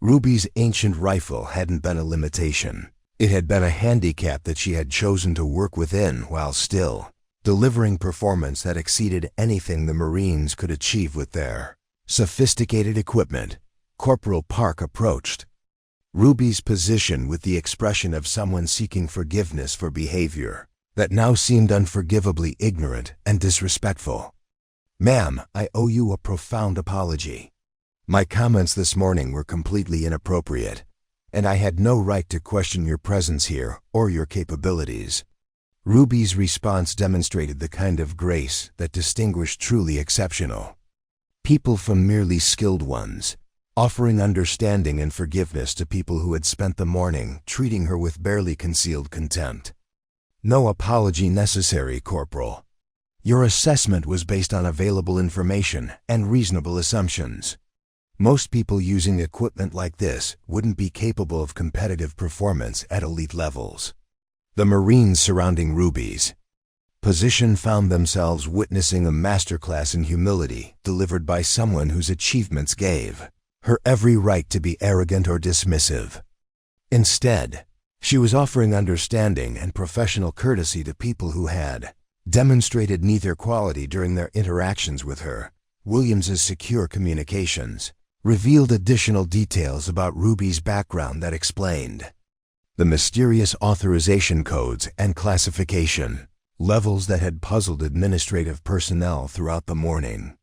Ruby's ancient rifle hadn't been a limitation. It had been a handicap that she had chosen to work within while still delivering performance that exceeded anything the Marines could achieve with their sophisticated equipment. Corporal Park approached Ruby's position with the expression of someone seeking forgiveness for behavior that now seemed unforgivably ignorant and disrespectful. "Ma'am, I owe you a profound apology. My comments this morning were completely inappropriate, and I had no right to question your presence here or your capabilities." Ruby's response demonstrated the kind of grace that distinguished truly exceptional people from merely skilled ones, offering understanding and forgiveness to people who had spent the morning treating her with barely concealed contempt. "No apology necessary, Corporal. Your assessment was based on available information and reasonable assumptions. Most people using equipment like this wouldn't be capable of competitive performance at elite levels." The Marines surrounding Ruby's position found themselves witnessing a masterclass in humility delivered by someone whose achievements gave her every right to be arrogant or dismissive. Instead, she was offering understanding and professional courtesy to people who had demonstrated neither quality during their interactions with her. Williams's secure communications revealed additional details about Ruby's background that explained the mysterious authorization codes and classification levels that had puzzled administrative personnel throughout the morning.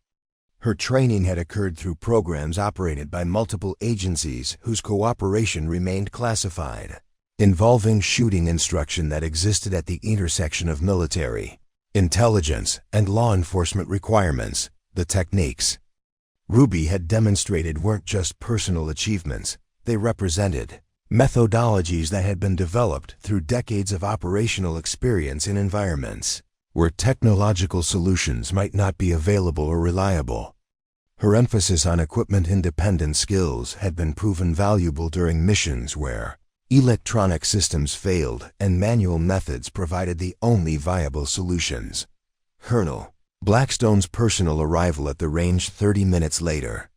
Her training had occurred through programs operated by multiple agencies whose cooperation remained classified, involving shooting instruction that existed at the intersection of military, intelligence, and law enforcement requirements. The techniques Ruby had demonstrated weren't just personal achievements, they represented methodologies that had been developed through decades of operational experience in environments where technological solutions might not be available or reliable. Her emphasis on equipment-independent skills had been proven valuable during missions where electronic systems failed and manual methods provided the only viable solutions. Colonel Blackstone's personal arrival at the range 30 minutes later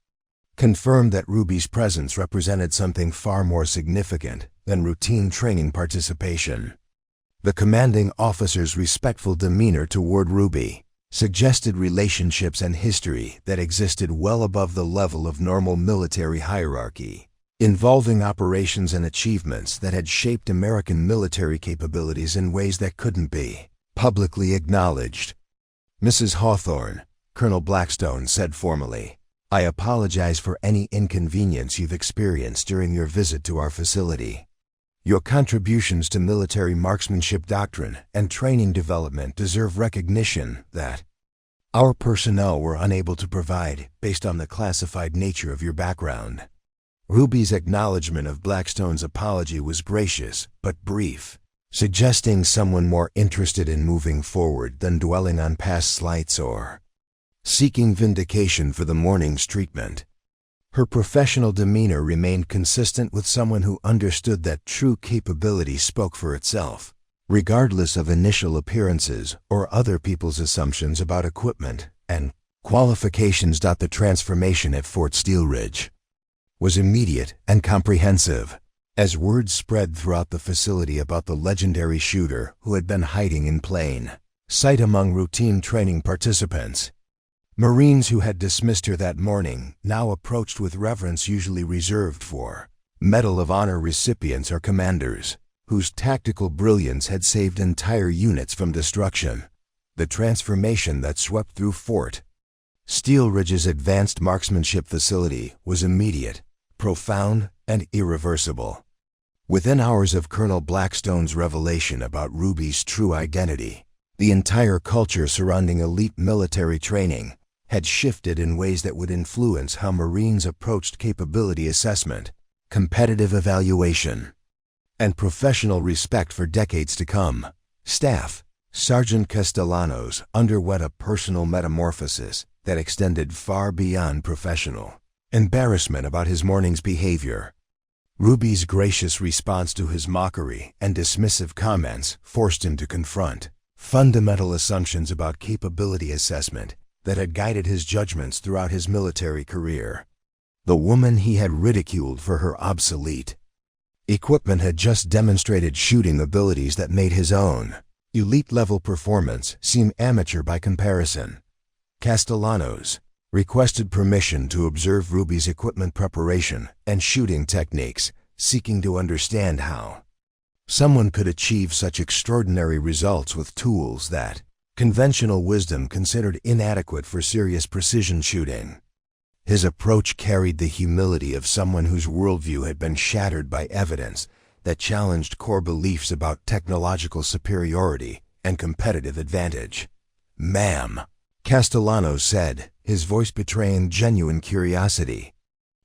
confirmed that Ruby's presence represented something far more significant than routine training participation. The commanding officer's respectful demeanor toward Ruby suggested relationships and history that existed well above the level of normal military hierarchy, involving operations and achievements that had shaped American military capabilities in ways that couldn't be publicly acknowledged. "Mrs. Hawthorne," Colonel Blackstone said formally, "I apologize for any inconvenience you've experienced during your visit to our facility. Your contributions to military marksmanship doctrine and training development deserve recognition that our personnel were unable to provide based on the classified nature of your background." Ruby's acknowledgement of Blackstone's apology was gracious but brief, suggesting someone more interested in moving forward than dwelling on past slights or seeking vindication for the morning's treatment. Her professional demeanor remained consistent with someone who understood that true capability spoke for itself, regardless of initial appearances or other people's assumptions about equipment and qualifications. The transformation at Fort Steelridge was immediate and comprehensive, as word spread throughout the facility about the legendary shooter who had been hiding in plain sight among routine training participants. Marines who had dismissed her that morning now approached with reverence usually reserved for Medal of Honor recipients or commanders, whose tactical brilliance had saved entire units from destruction. The transformation that swept through Fort Steelridge's advanced marksmanship facility was immediate, profound, and irreversible. Within hours of Colonel Blackstone's revelation about Ruby's true identity, the entire culture surrounding elite military training had shifted in ways that would influence how Marines approached capability assessment, competitive evaluation, and professional respect for decades to come. Staff Sergeant Castellanos underwent a personal metamorphosis that extended far beyond professional embarrassment about his morning's behavior. Ruby's gracious response to his mockery and dismissive comments forced him to confront fundamental assumptions about capability assessment that had guided his judgments throughout his military career. the woman he had ridiculed for her obsolete equipment had just demonstrated shooting abilities that made his own elite-level performance seem amateur by comparison. Castellanos requested permission to observe Ruby's equipment preparation and shooting techniques, seeking to understand how someone could achieve such extraordinary results with tools that conventional wisdom considered inadequate for serious precision shooting. His approach carried the humility of someone whose worldview had been shattered by evidence that challenged core beliefs about technological superiority and competitive advantage. "Ma'am," Castellanos said, his voice betraying genuine curiosity,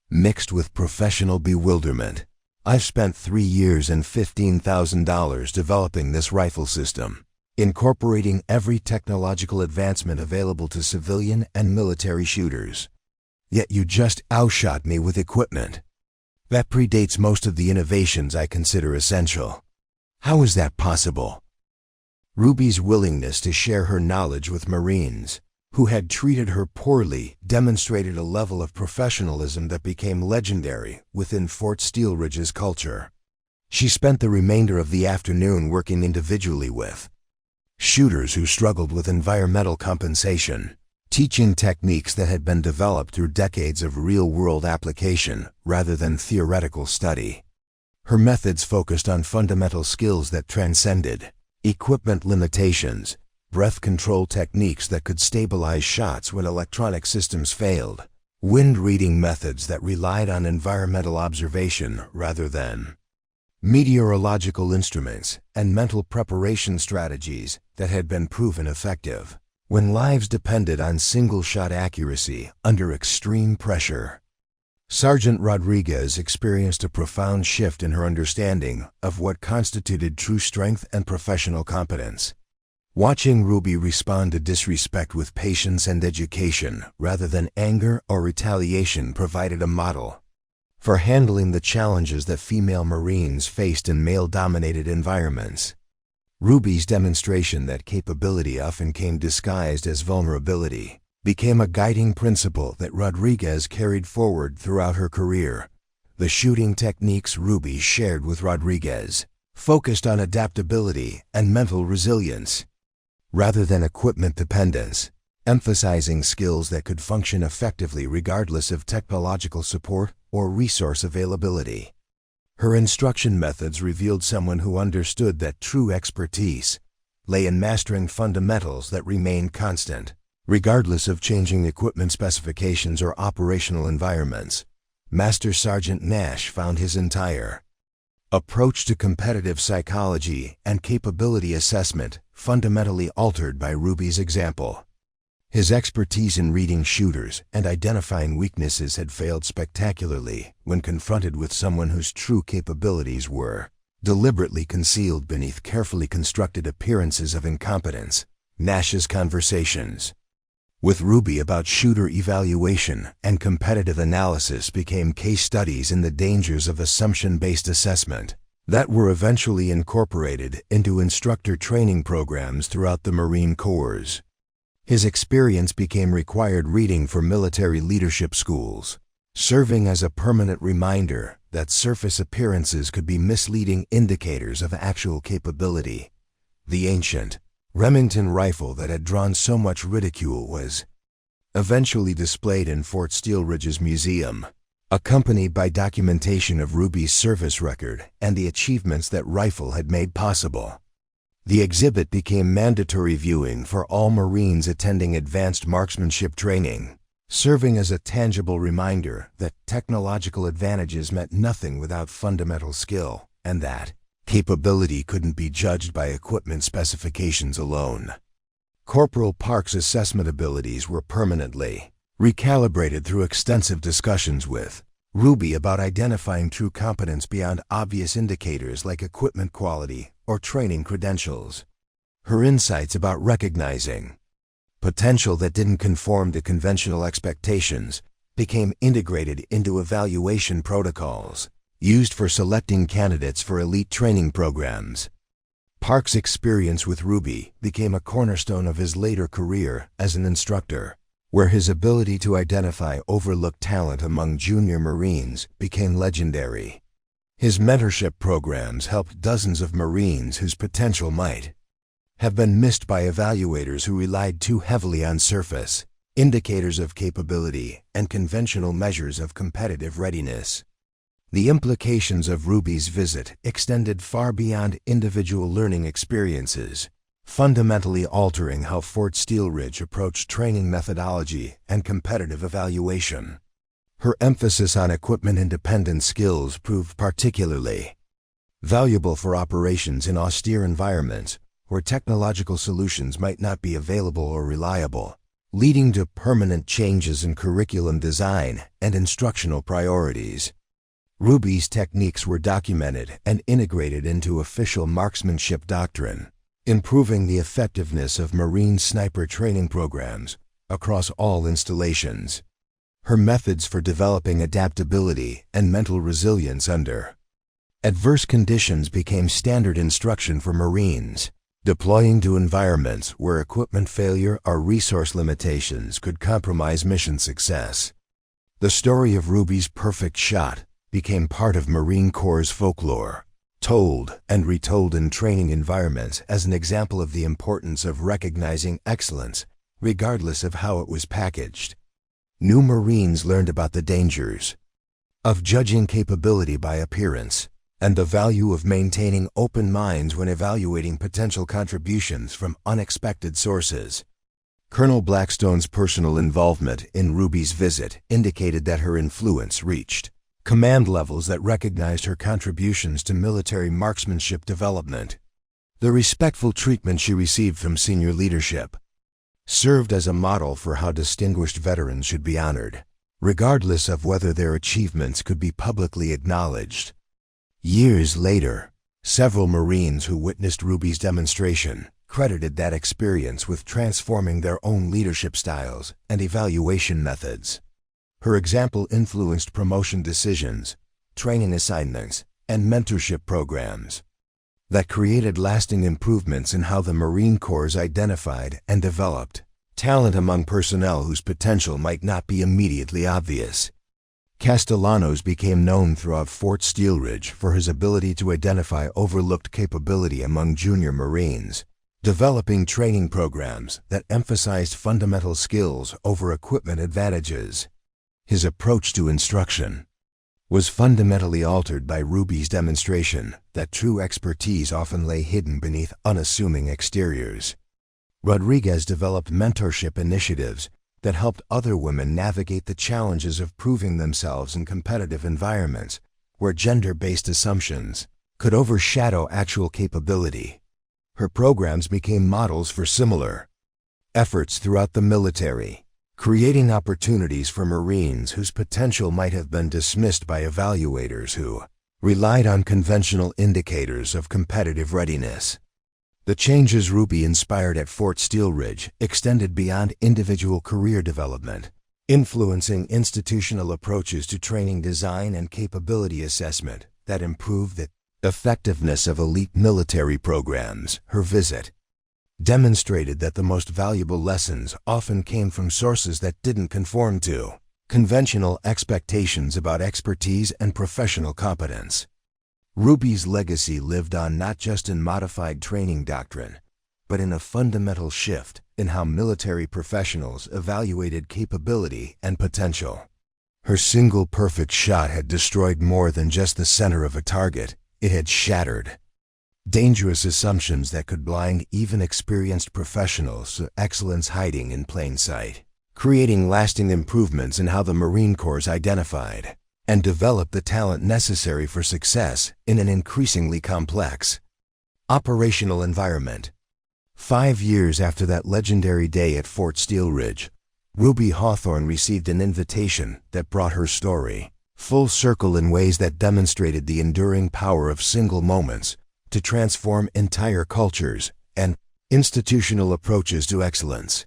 mixed with professional bewilderment. "I've spent 3 years and $15,000 developing this rifle system, incorporating every technological advancement available to civilian and military shooters. Yet you just outshot me with equipment that predates most of the innovations I consider essential. How is that possible?" Ruby's willingness to share her knowledge with Marines who had treated her poorly demonstrated a level of professionalism that became legendary within Fort Steelridge's culture. She spent the remainder of the afternoon working individually with shooters who struggled with environmental compensation, teaching techniques that had been developed through decades of real-world application rather than theoretical study. Her methods focused on fundamental skills that transcended equipment limitations, breath control techniques that could stabilize shots when electronic systems failed, wind reading methods that relied on environmental observation rather than meteorological instruments, and mental preparation strategies that had been proven effective when lives depended on single-shot accuracy under extreme pressure. Sergeant Rodriguez experienced a profound shift in her understanding of what constituted true strength and professional competence. Watching Ruby respond to disrespect with patience and education rather than anger or retaliation provided a model for handling the challenges that female Marines faced in male-dominated environments. Ruby's demonstration that capability often came disguised as vulnerability became a guiding principle that Rodriguez carried forward throughout her career. The shooting techniques Ruby shared with Rodriguez focused on adaptability and mental resilience rather than equipment dependence, emphasizing skills that could function effectively regardless of technological support or resource availability. Her instruction methods revealed someone who understood that true expertise lay in mastering fundamentals that remained constant, regardless of changing equipment specifications or operational environments. Master Sergeant Nash found his entire approach to competitive psychology and capability assessment fundamentally altered by Ruby's example. His expertise in reading shooters and identifying weaknesses had failed spectacularly when confronted with someone whose true capabilities were deliberately concealed beneath carefully constructed appearances of incompetence. Nash's conversations with Ruby about shooter evaluation and competitive analysis became case studies in the dangers of assumption-based assessment that were eventually incorporated into instructor training programs throughout the Marine Corps. His experience became required reading for military leadership schools, serving as a permanent reminder that surface appearances could be misleading indicators of actual capability. The ancient Remington rifle that had drawn so much ridicule was eventually displayed in Fort Steelridge's museum, accompanied by documentation of Ruby's service record and the achievements that rifle had made possible. The exhibit became mandatory viewing for all Marines attending advanced marksmanship training, serving as a tangible reminder that technological advantages meant nothing without fundamental skill, and that capability couldn't be judged by equipment specifications alone. Corporal Park's assessment abilities were permanently recalibrated through extensive discussions with Ruby about identifying true competence beyond obvious indicators like equipment quality or training credentials. Her insights about recognizing potential that didn't conform to conventional expectations became integrated into evaluation protocols used for selecting candidates for elite training programs. Park's experience with Ruby became a cornerstone of his later career as an instructor, where his ability to identify overlooked talent among junior Marines became legendary. His mentorship programs helped dozens of Marines whose potential might have been missed by evaluators who relied too heavily on surface indicators of capability and conventional measures of competitive readiness. The implications of Ruby's visit extended far beyond individual learning experiences, fundamentally altering how Fort Steelridge approached training methodology and competitive evaluation. Her emphasis on equipment-independent skills proved particularly valuable for operations in austere environments where technological solutions might not be available or reliable, leading to permanent changes in curriculum design and instructional priorities. Ruby's techniques were documented and integrated into official marksmanship doctrine, improving the effectiveness of Marine sniper training programs across all installations. Her methods for developing adaptability and mental resilience under adverse conditions became standard instruction for Marines, deploying to environments where equipment failure or resource limitations could compromise mission success. The story of Ruby's perfect shot became part of Marine Corps' folklore, told and retold in training environments as an example of the importance of recognizing excellence, regardless of how it was packaged. New Marines learned about the dangers of judging capability by appearance and the value of maintaining open minds when evaluating potential contributions from unexpected sources. Colonel Blackstone's personal involvement in Ruby's visit indicated that her influence reached command levels that recognized her contributions to military marksmanship development. The respectful treatment she received from senior leadership served as a model for how distinguished veterans should be honored, regardless of whether their achievements could be publicly acknowledged. Years later, several Marines who witnessed Ruby's demonstration credited that experience with transforming their own leadership styles and evaluation methods. Her example influenced promotion decisions, training assignments, and mentorship programs that created lasting improvements in how the Marine Corps identified and developed talent among personnel whose potential might not be immediately obvious. Castellanos became known throughout Fort Steelridge for his ability to identify overlooked capability among junior Marines, developing training programs that emphasized fundamental skills over equipment advantages. His approach to instruction was fundamentally altered by Ruby's demonstration that true expertise often lay hidden beneath unassuming exteriors. Rodriguez developed mentorship initiatives that helped other women navigate the challenges of proving themselves in competitive environments where gender-based assumptions could overshadow actual capability. Her programs became models for similar efforts throughout the military, creating opportunities for Marines whose potential might have been dismissed by evaluators who relied on conventional indicators of competitive readiness. The changes Ruby inspired at Fort Steelridge extended beyond individual career development, influencing institutional approaches to training design and capability assessment that improved the effectiveness of elite military programs. Her visit demonstrated that the most valuable lessons often came from sources that didn't conform to conventional expectations about expertise and professional competence. Ruby's legacy lived on not just in modified training doctrine, but in a fundamental shift in how military professionals evaluated capability and potential. Her single perfect shot had destroyed more than just the center of a target. It had shattered dangerous assumptions that could blind even experienced professionals to excellence hiding in plain sight, creating lasting improvements in how the Marine Corps identified and developed the talent necessary for success in an increasingly complex operational environment. 5 years after that legendary day at Fort Steelridge, Ruby Hawthorne received an invitation that brought her story full circle in ways that demonstrated the enduring power of single moments to transform entire cultures and institutional approaches to excellence.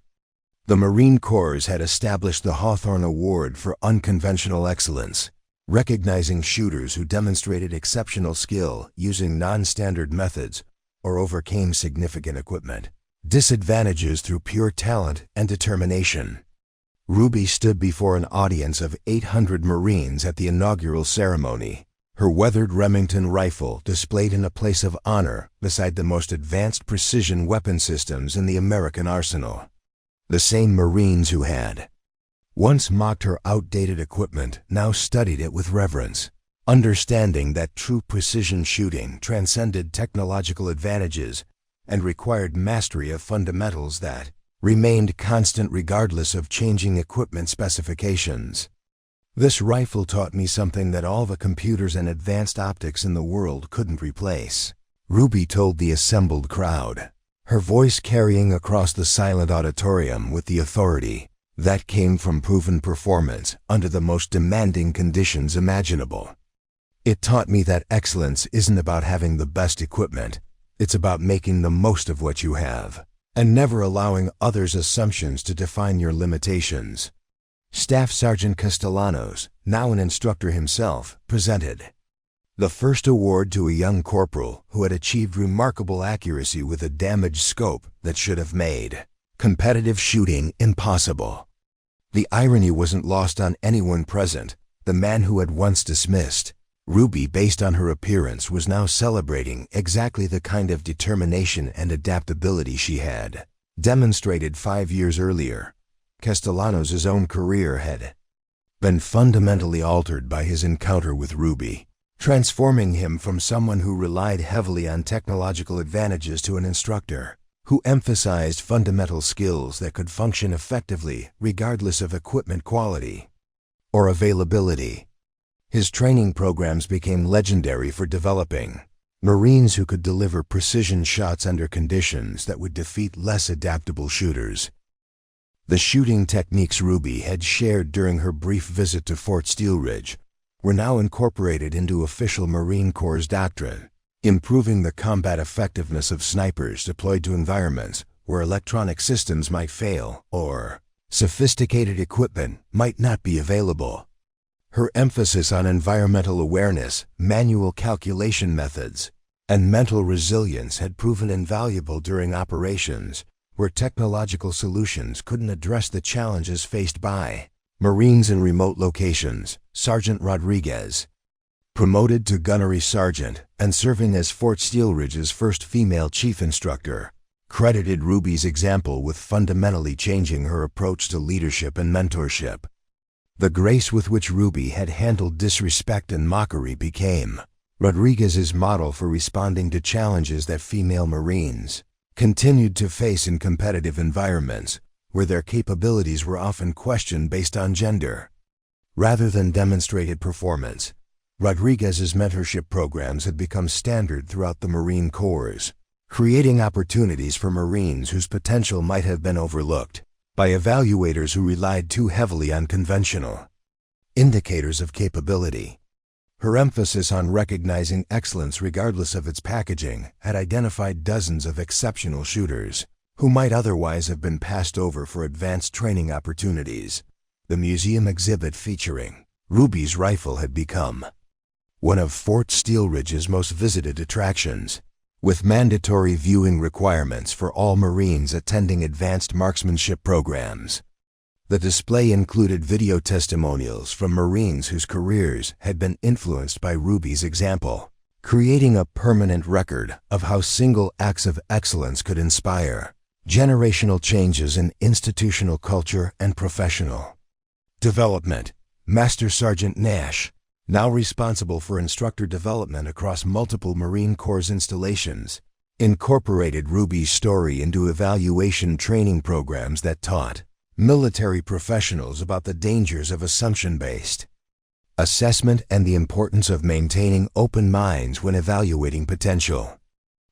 The Marine Corps had established the Hawthorne Award for Unconventional Excellence, recognizing shooters who demonstrated exceptional skill using non-standard methods or overcame significant equipment disadvantages through pure talent and determination. Ruby stood before an audience of 800 Marines at the inaugural ceremony, her weathered Remington rifle displayed in a place of honor beside the most advanced precision weapon systems in the American arsenal. The same Marines who had once mocked her outdated equipment now studied it with reverence, understanding that true precision shooting transcended technological advantages and required mastery of fundamentals that remained constant regardless of changing equipment specifications. This rifle taught me something that all the computers and advanced optics in the world couldn't replace, Ruby told the assembled crowd, her voice carrying across the silent auditorium with the authority that came from proven performance under the most demanding conditions imaginable. It taught me that excellence isn't about having the best equipment, it's about making the most of what you have, and never allowing others' assumptions to define your limitations. Staff Sergeant Castellanos, now an instructor himself, presented the first award to a young corporal who had achieved remarkable accuracy with a damaged scope that should have made competitive shooting impossible. The irony wasn't lost on anyone present. The man who had once dismissed Ruby based on her appearance was now celebrating exactly the kind of determination and adaptability she had demonstrated 5 years earlier. Castellanos' own career had been fundamentally altered by his encounter with Ruby, transforming him from someone who relied heavily on technological advantages to an instructor who emphasized fundamental skills that could function effectively regardless of equipment quality or availability. His training programs became legendary for developing Marines who could deliver precision shots under conditions that would defeat less adaptable shooters. The shooting techniques Ruby had shared during her brief visit to Fort Steelridge were now incorporated into official Marine Corps' doctrine, improving the combat effectiveness of snipers deployed to environments where electronic systems might fail or sophisticated equipment might not be available. Her emphasis on environmental awareness, manual calculation methods, and mental resilience had proven invaluable during operations where technological solutions couldn't address the challenges faced by Marines in remote locations. Sergeant Rodriguez, promoted to gunnery sergeant and serving as Fort Steelridge's first female chief instructor, credited Ruby's example with fundamentally changing her approach to leadership and mentorship. The grace with which Ruby had handled disrespect and mockery became Rodriguez's model for responding to challenges that female Marines continued to face in competitive environments where their capabilities were often questioned based on gender. Rather than demonstrated performance, Rodriguez's mentorship programs had become standard throughout the Marine Corps, creating opportunities for Marines whose potential might have been overlooked by evaluators who relied too heavily on conventional indicators of capability. Her emphasis on recognizing excellence regardless of its packaging had identified dozens of exceptional shooters who might otherwise have been passed over for advanced training opportunities. The museum exhibit featuring Ruby's rifle had become one of Fort Steelridge's most visited attractions, with mandatory viewing requirements for all Marines attending advanced marksmanship programs. The display included video testimonials from Marines whose careers had been influenced by Ruby's example, creating a permanent record of how single acts of excellence could inspire generational changes in institutional culture and professional development. Master Sergeant Nash, now responsible for instructor development across multiple Marine Corps installations, incorporated Ruby's story into evaluation training programs that taught military professionals about the dangers of assumption-based assessment and the importance of maintaining open minds when evaluating potential.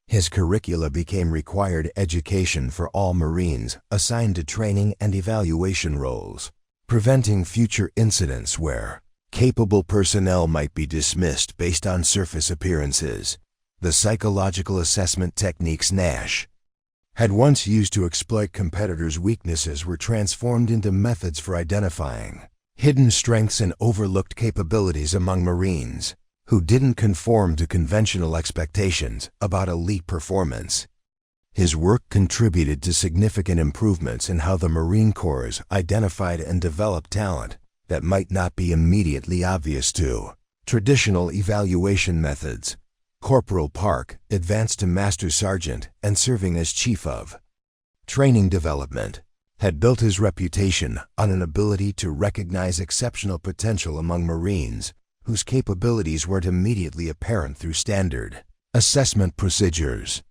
His curricula became required education for all Marines assigned to training and evaluation roles, preventing future incidents where capable personnel might be dismissed based on surface appearances. The psychological assessment techniques Nash had once used to exploit competitors' weaknesses were transformed into methods for identifying hidden strengths and overlooked capabilities among Marines who didn't conform to conventional expectations about elite performance. His work contributed to significant improvements in how the Marine Corps identified and developed talent that might not be immediately obvious to traditional evaluation methods. Corporal Park advanced to Master Sergeant and serving as Chief of Training Development, had built his reputation on an ability to recognize exceptional potential among Marines whose capabilities weren't immediately apparent through standard assessment procedures.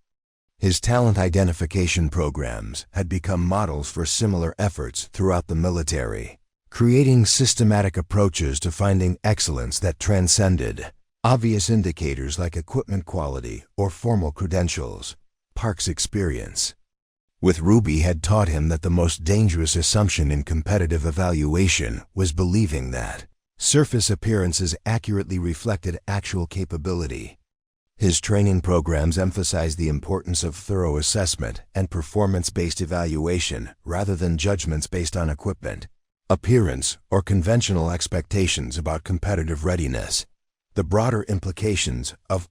His talent identification programs had become models for similar efforts throughout the military, creating systematic approaches to finding excellence that transcended obvious indicators like equipment quality or formal credentials. Park's experience with Ruby had taught him that the most dangerous assumption in competitive evaluation was believing that surface appearances accurately reflected actual capability. His training programs emphasized the importance of thorough assessment and performance-based evaluation rather than judgments based on equipment, appearance, or conventional expectations about competitive readiness. The broader implications of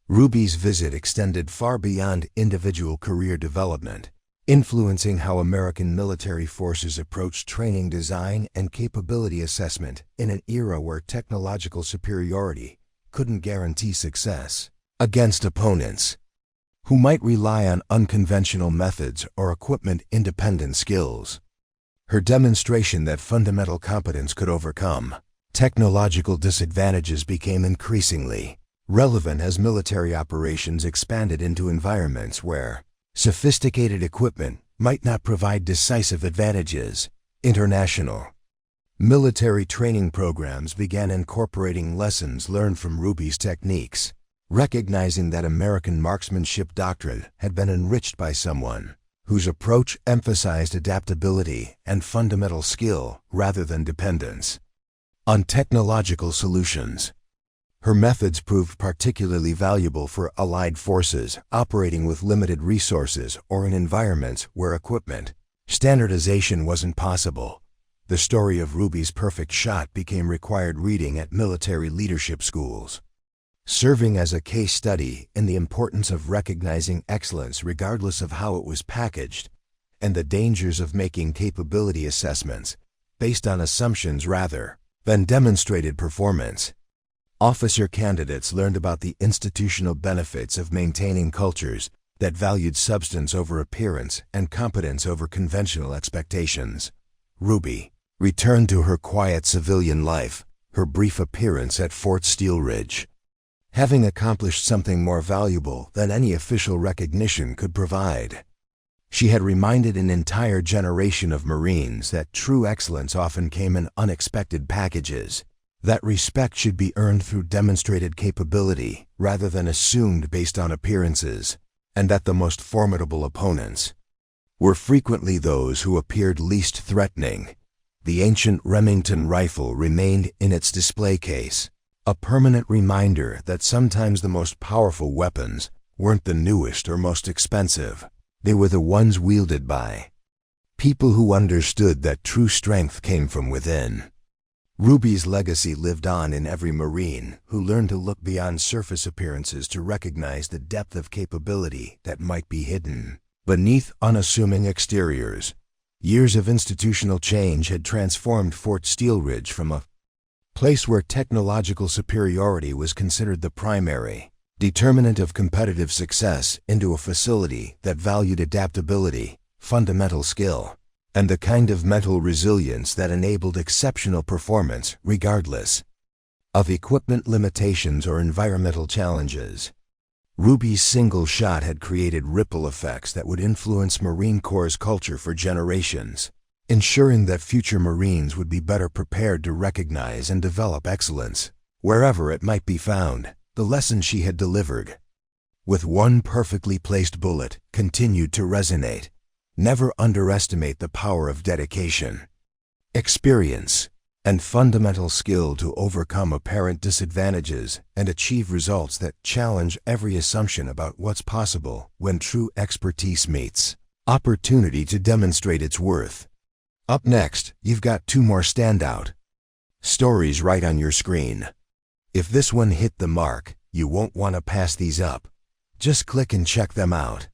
Ruby's visit extended far beyond individual career development, influencing how American military forces approached training design and capability assessment in an era where technological superiority couldn't guarantee success against opponents who might rely on unconventional methods or equipment-independent skills. Her demonstration that fundamental competence could overcome technological disadvantages became increasingly relevant as military operations expanded into environments where sophisticated equipment might not provide decisive advantages. International military training programs began incorporating lessons learned from Ruby's techniques, recognizing that American marksmanship doctrine had been enriched by someone whose approach emphasized adaptability and fundamental skill rather than dependence on technological solutions. Her methods proved particularly valuable for Allied forces operating with limited resources or in environments where equipment standardization wasn't possible. The story of Ruby's perfect shot became required reading at military leadership schools, serving as a case study in the importance of recognizing excellence regardless of how it was packaged, and the dangers of making capability assessments based on assumptions rather than demonstrated performance. Officer candidates learned about the institutional benefits of maintaining cultures that valued substance over appearance and competence over conventional expectations. Ruby returned to her quiet civilian life, her brief appearance at Fort Steelridge, having accomplished something more valuable than any official recognition could provide. She had reminded an entire generation of Marines that true excellence often came in unexpected packages, that respect should be earned through demonstrated capability rather than assumed based on appearances, and that the most formidable opponents were frequently those who appeared least threatening. The ancient Remington rifle remained in its display case, a permanent reminder that sometimes the most powerful weapons weren't the newest or most expensive. They were the ones wielded by people who understood that true strength came from within. Ruby's legacy lived on in every Marine who learned to look beyond surface appearances to recognize the depth of capability that might be hidden beneath unassuming exteriors. Years of institutional change had transformed Fort Steelridge from a place where technological superiority was considered the primary determinant of competitive success into a facility that valued adaptability, fundamental skill, and the kind of mental resilience that enabled exceptional performance regardless of equipment limitations or environmental challenges. Ruby's single shot had created ripple effects that would influence Marine Corps' culture for generations, ensuring that future Marines would be better prepared to recognize and develop excellence wherever it might be found. The lesson she had delivered, with one perfectly placed bullet, continued to resonate. Never underestimate the power of dedication, experience, and fundamental skill to overcome apparent disadvantages and achieve results that challenge every assumption about what's possible when true expertise meets opportunity to demonstrate its worth. Up next, you've got two more standout stories right on your screen. If this one hit the mark, you won't want to pass these up. Just click and check them out.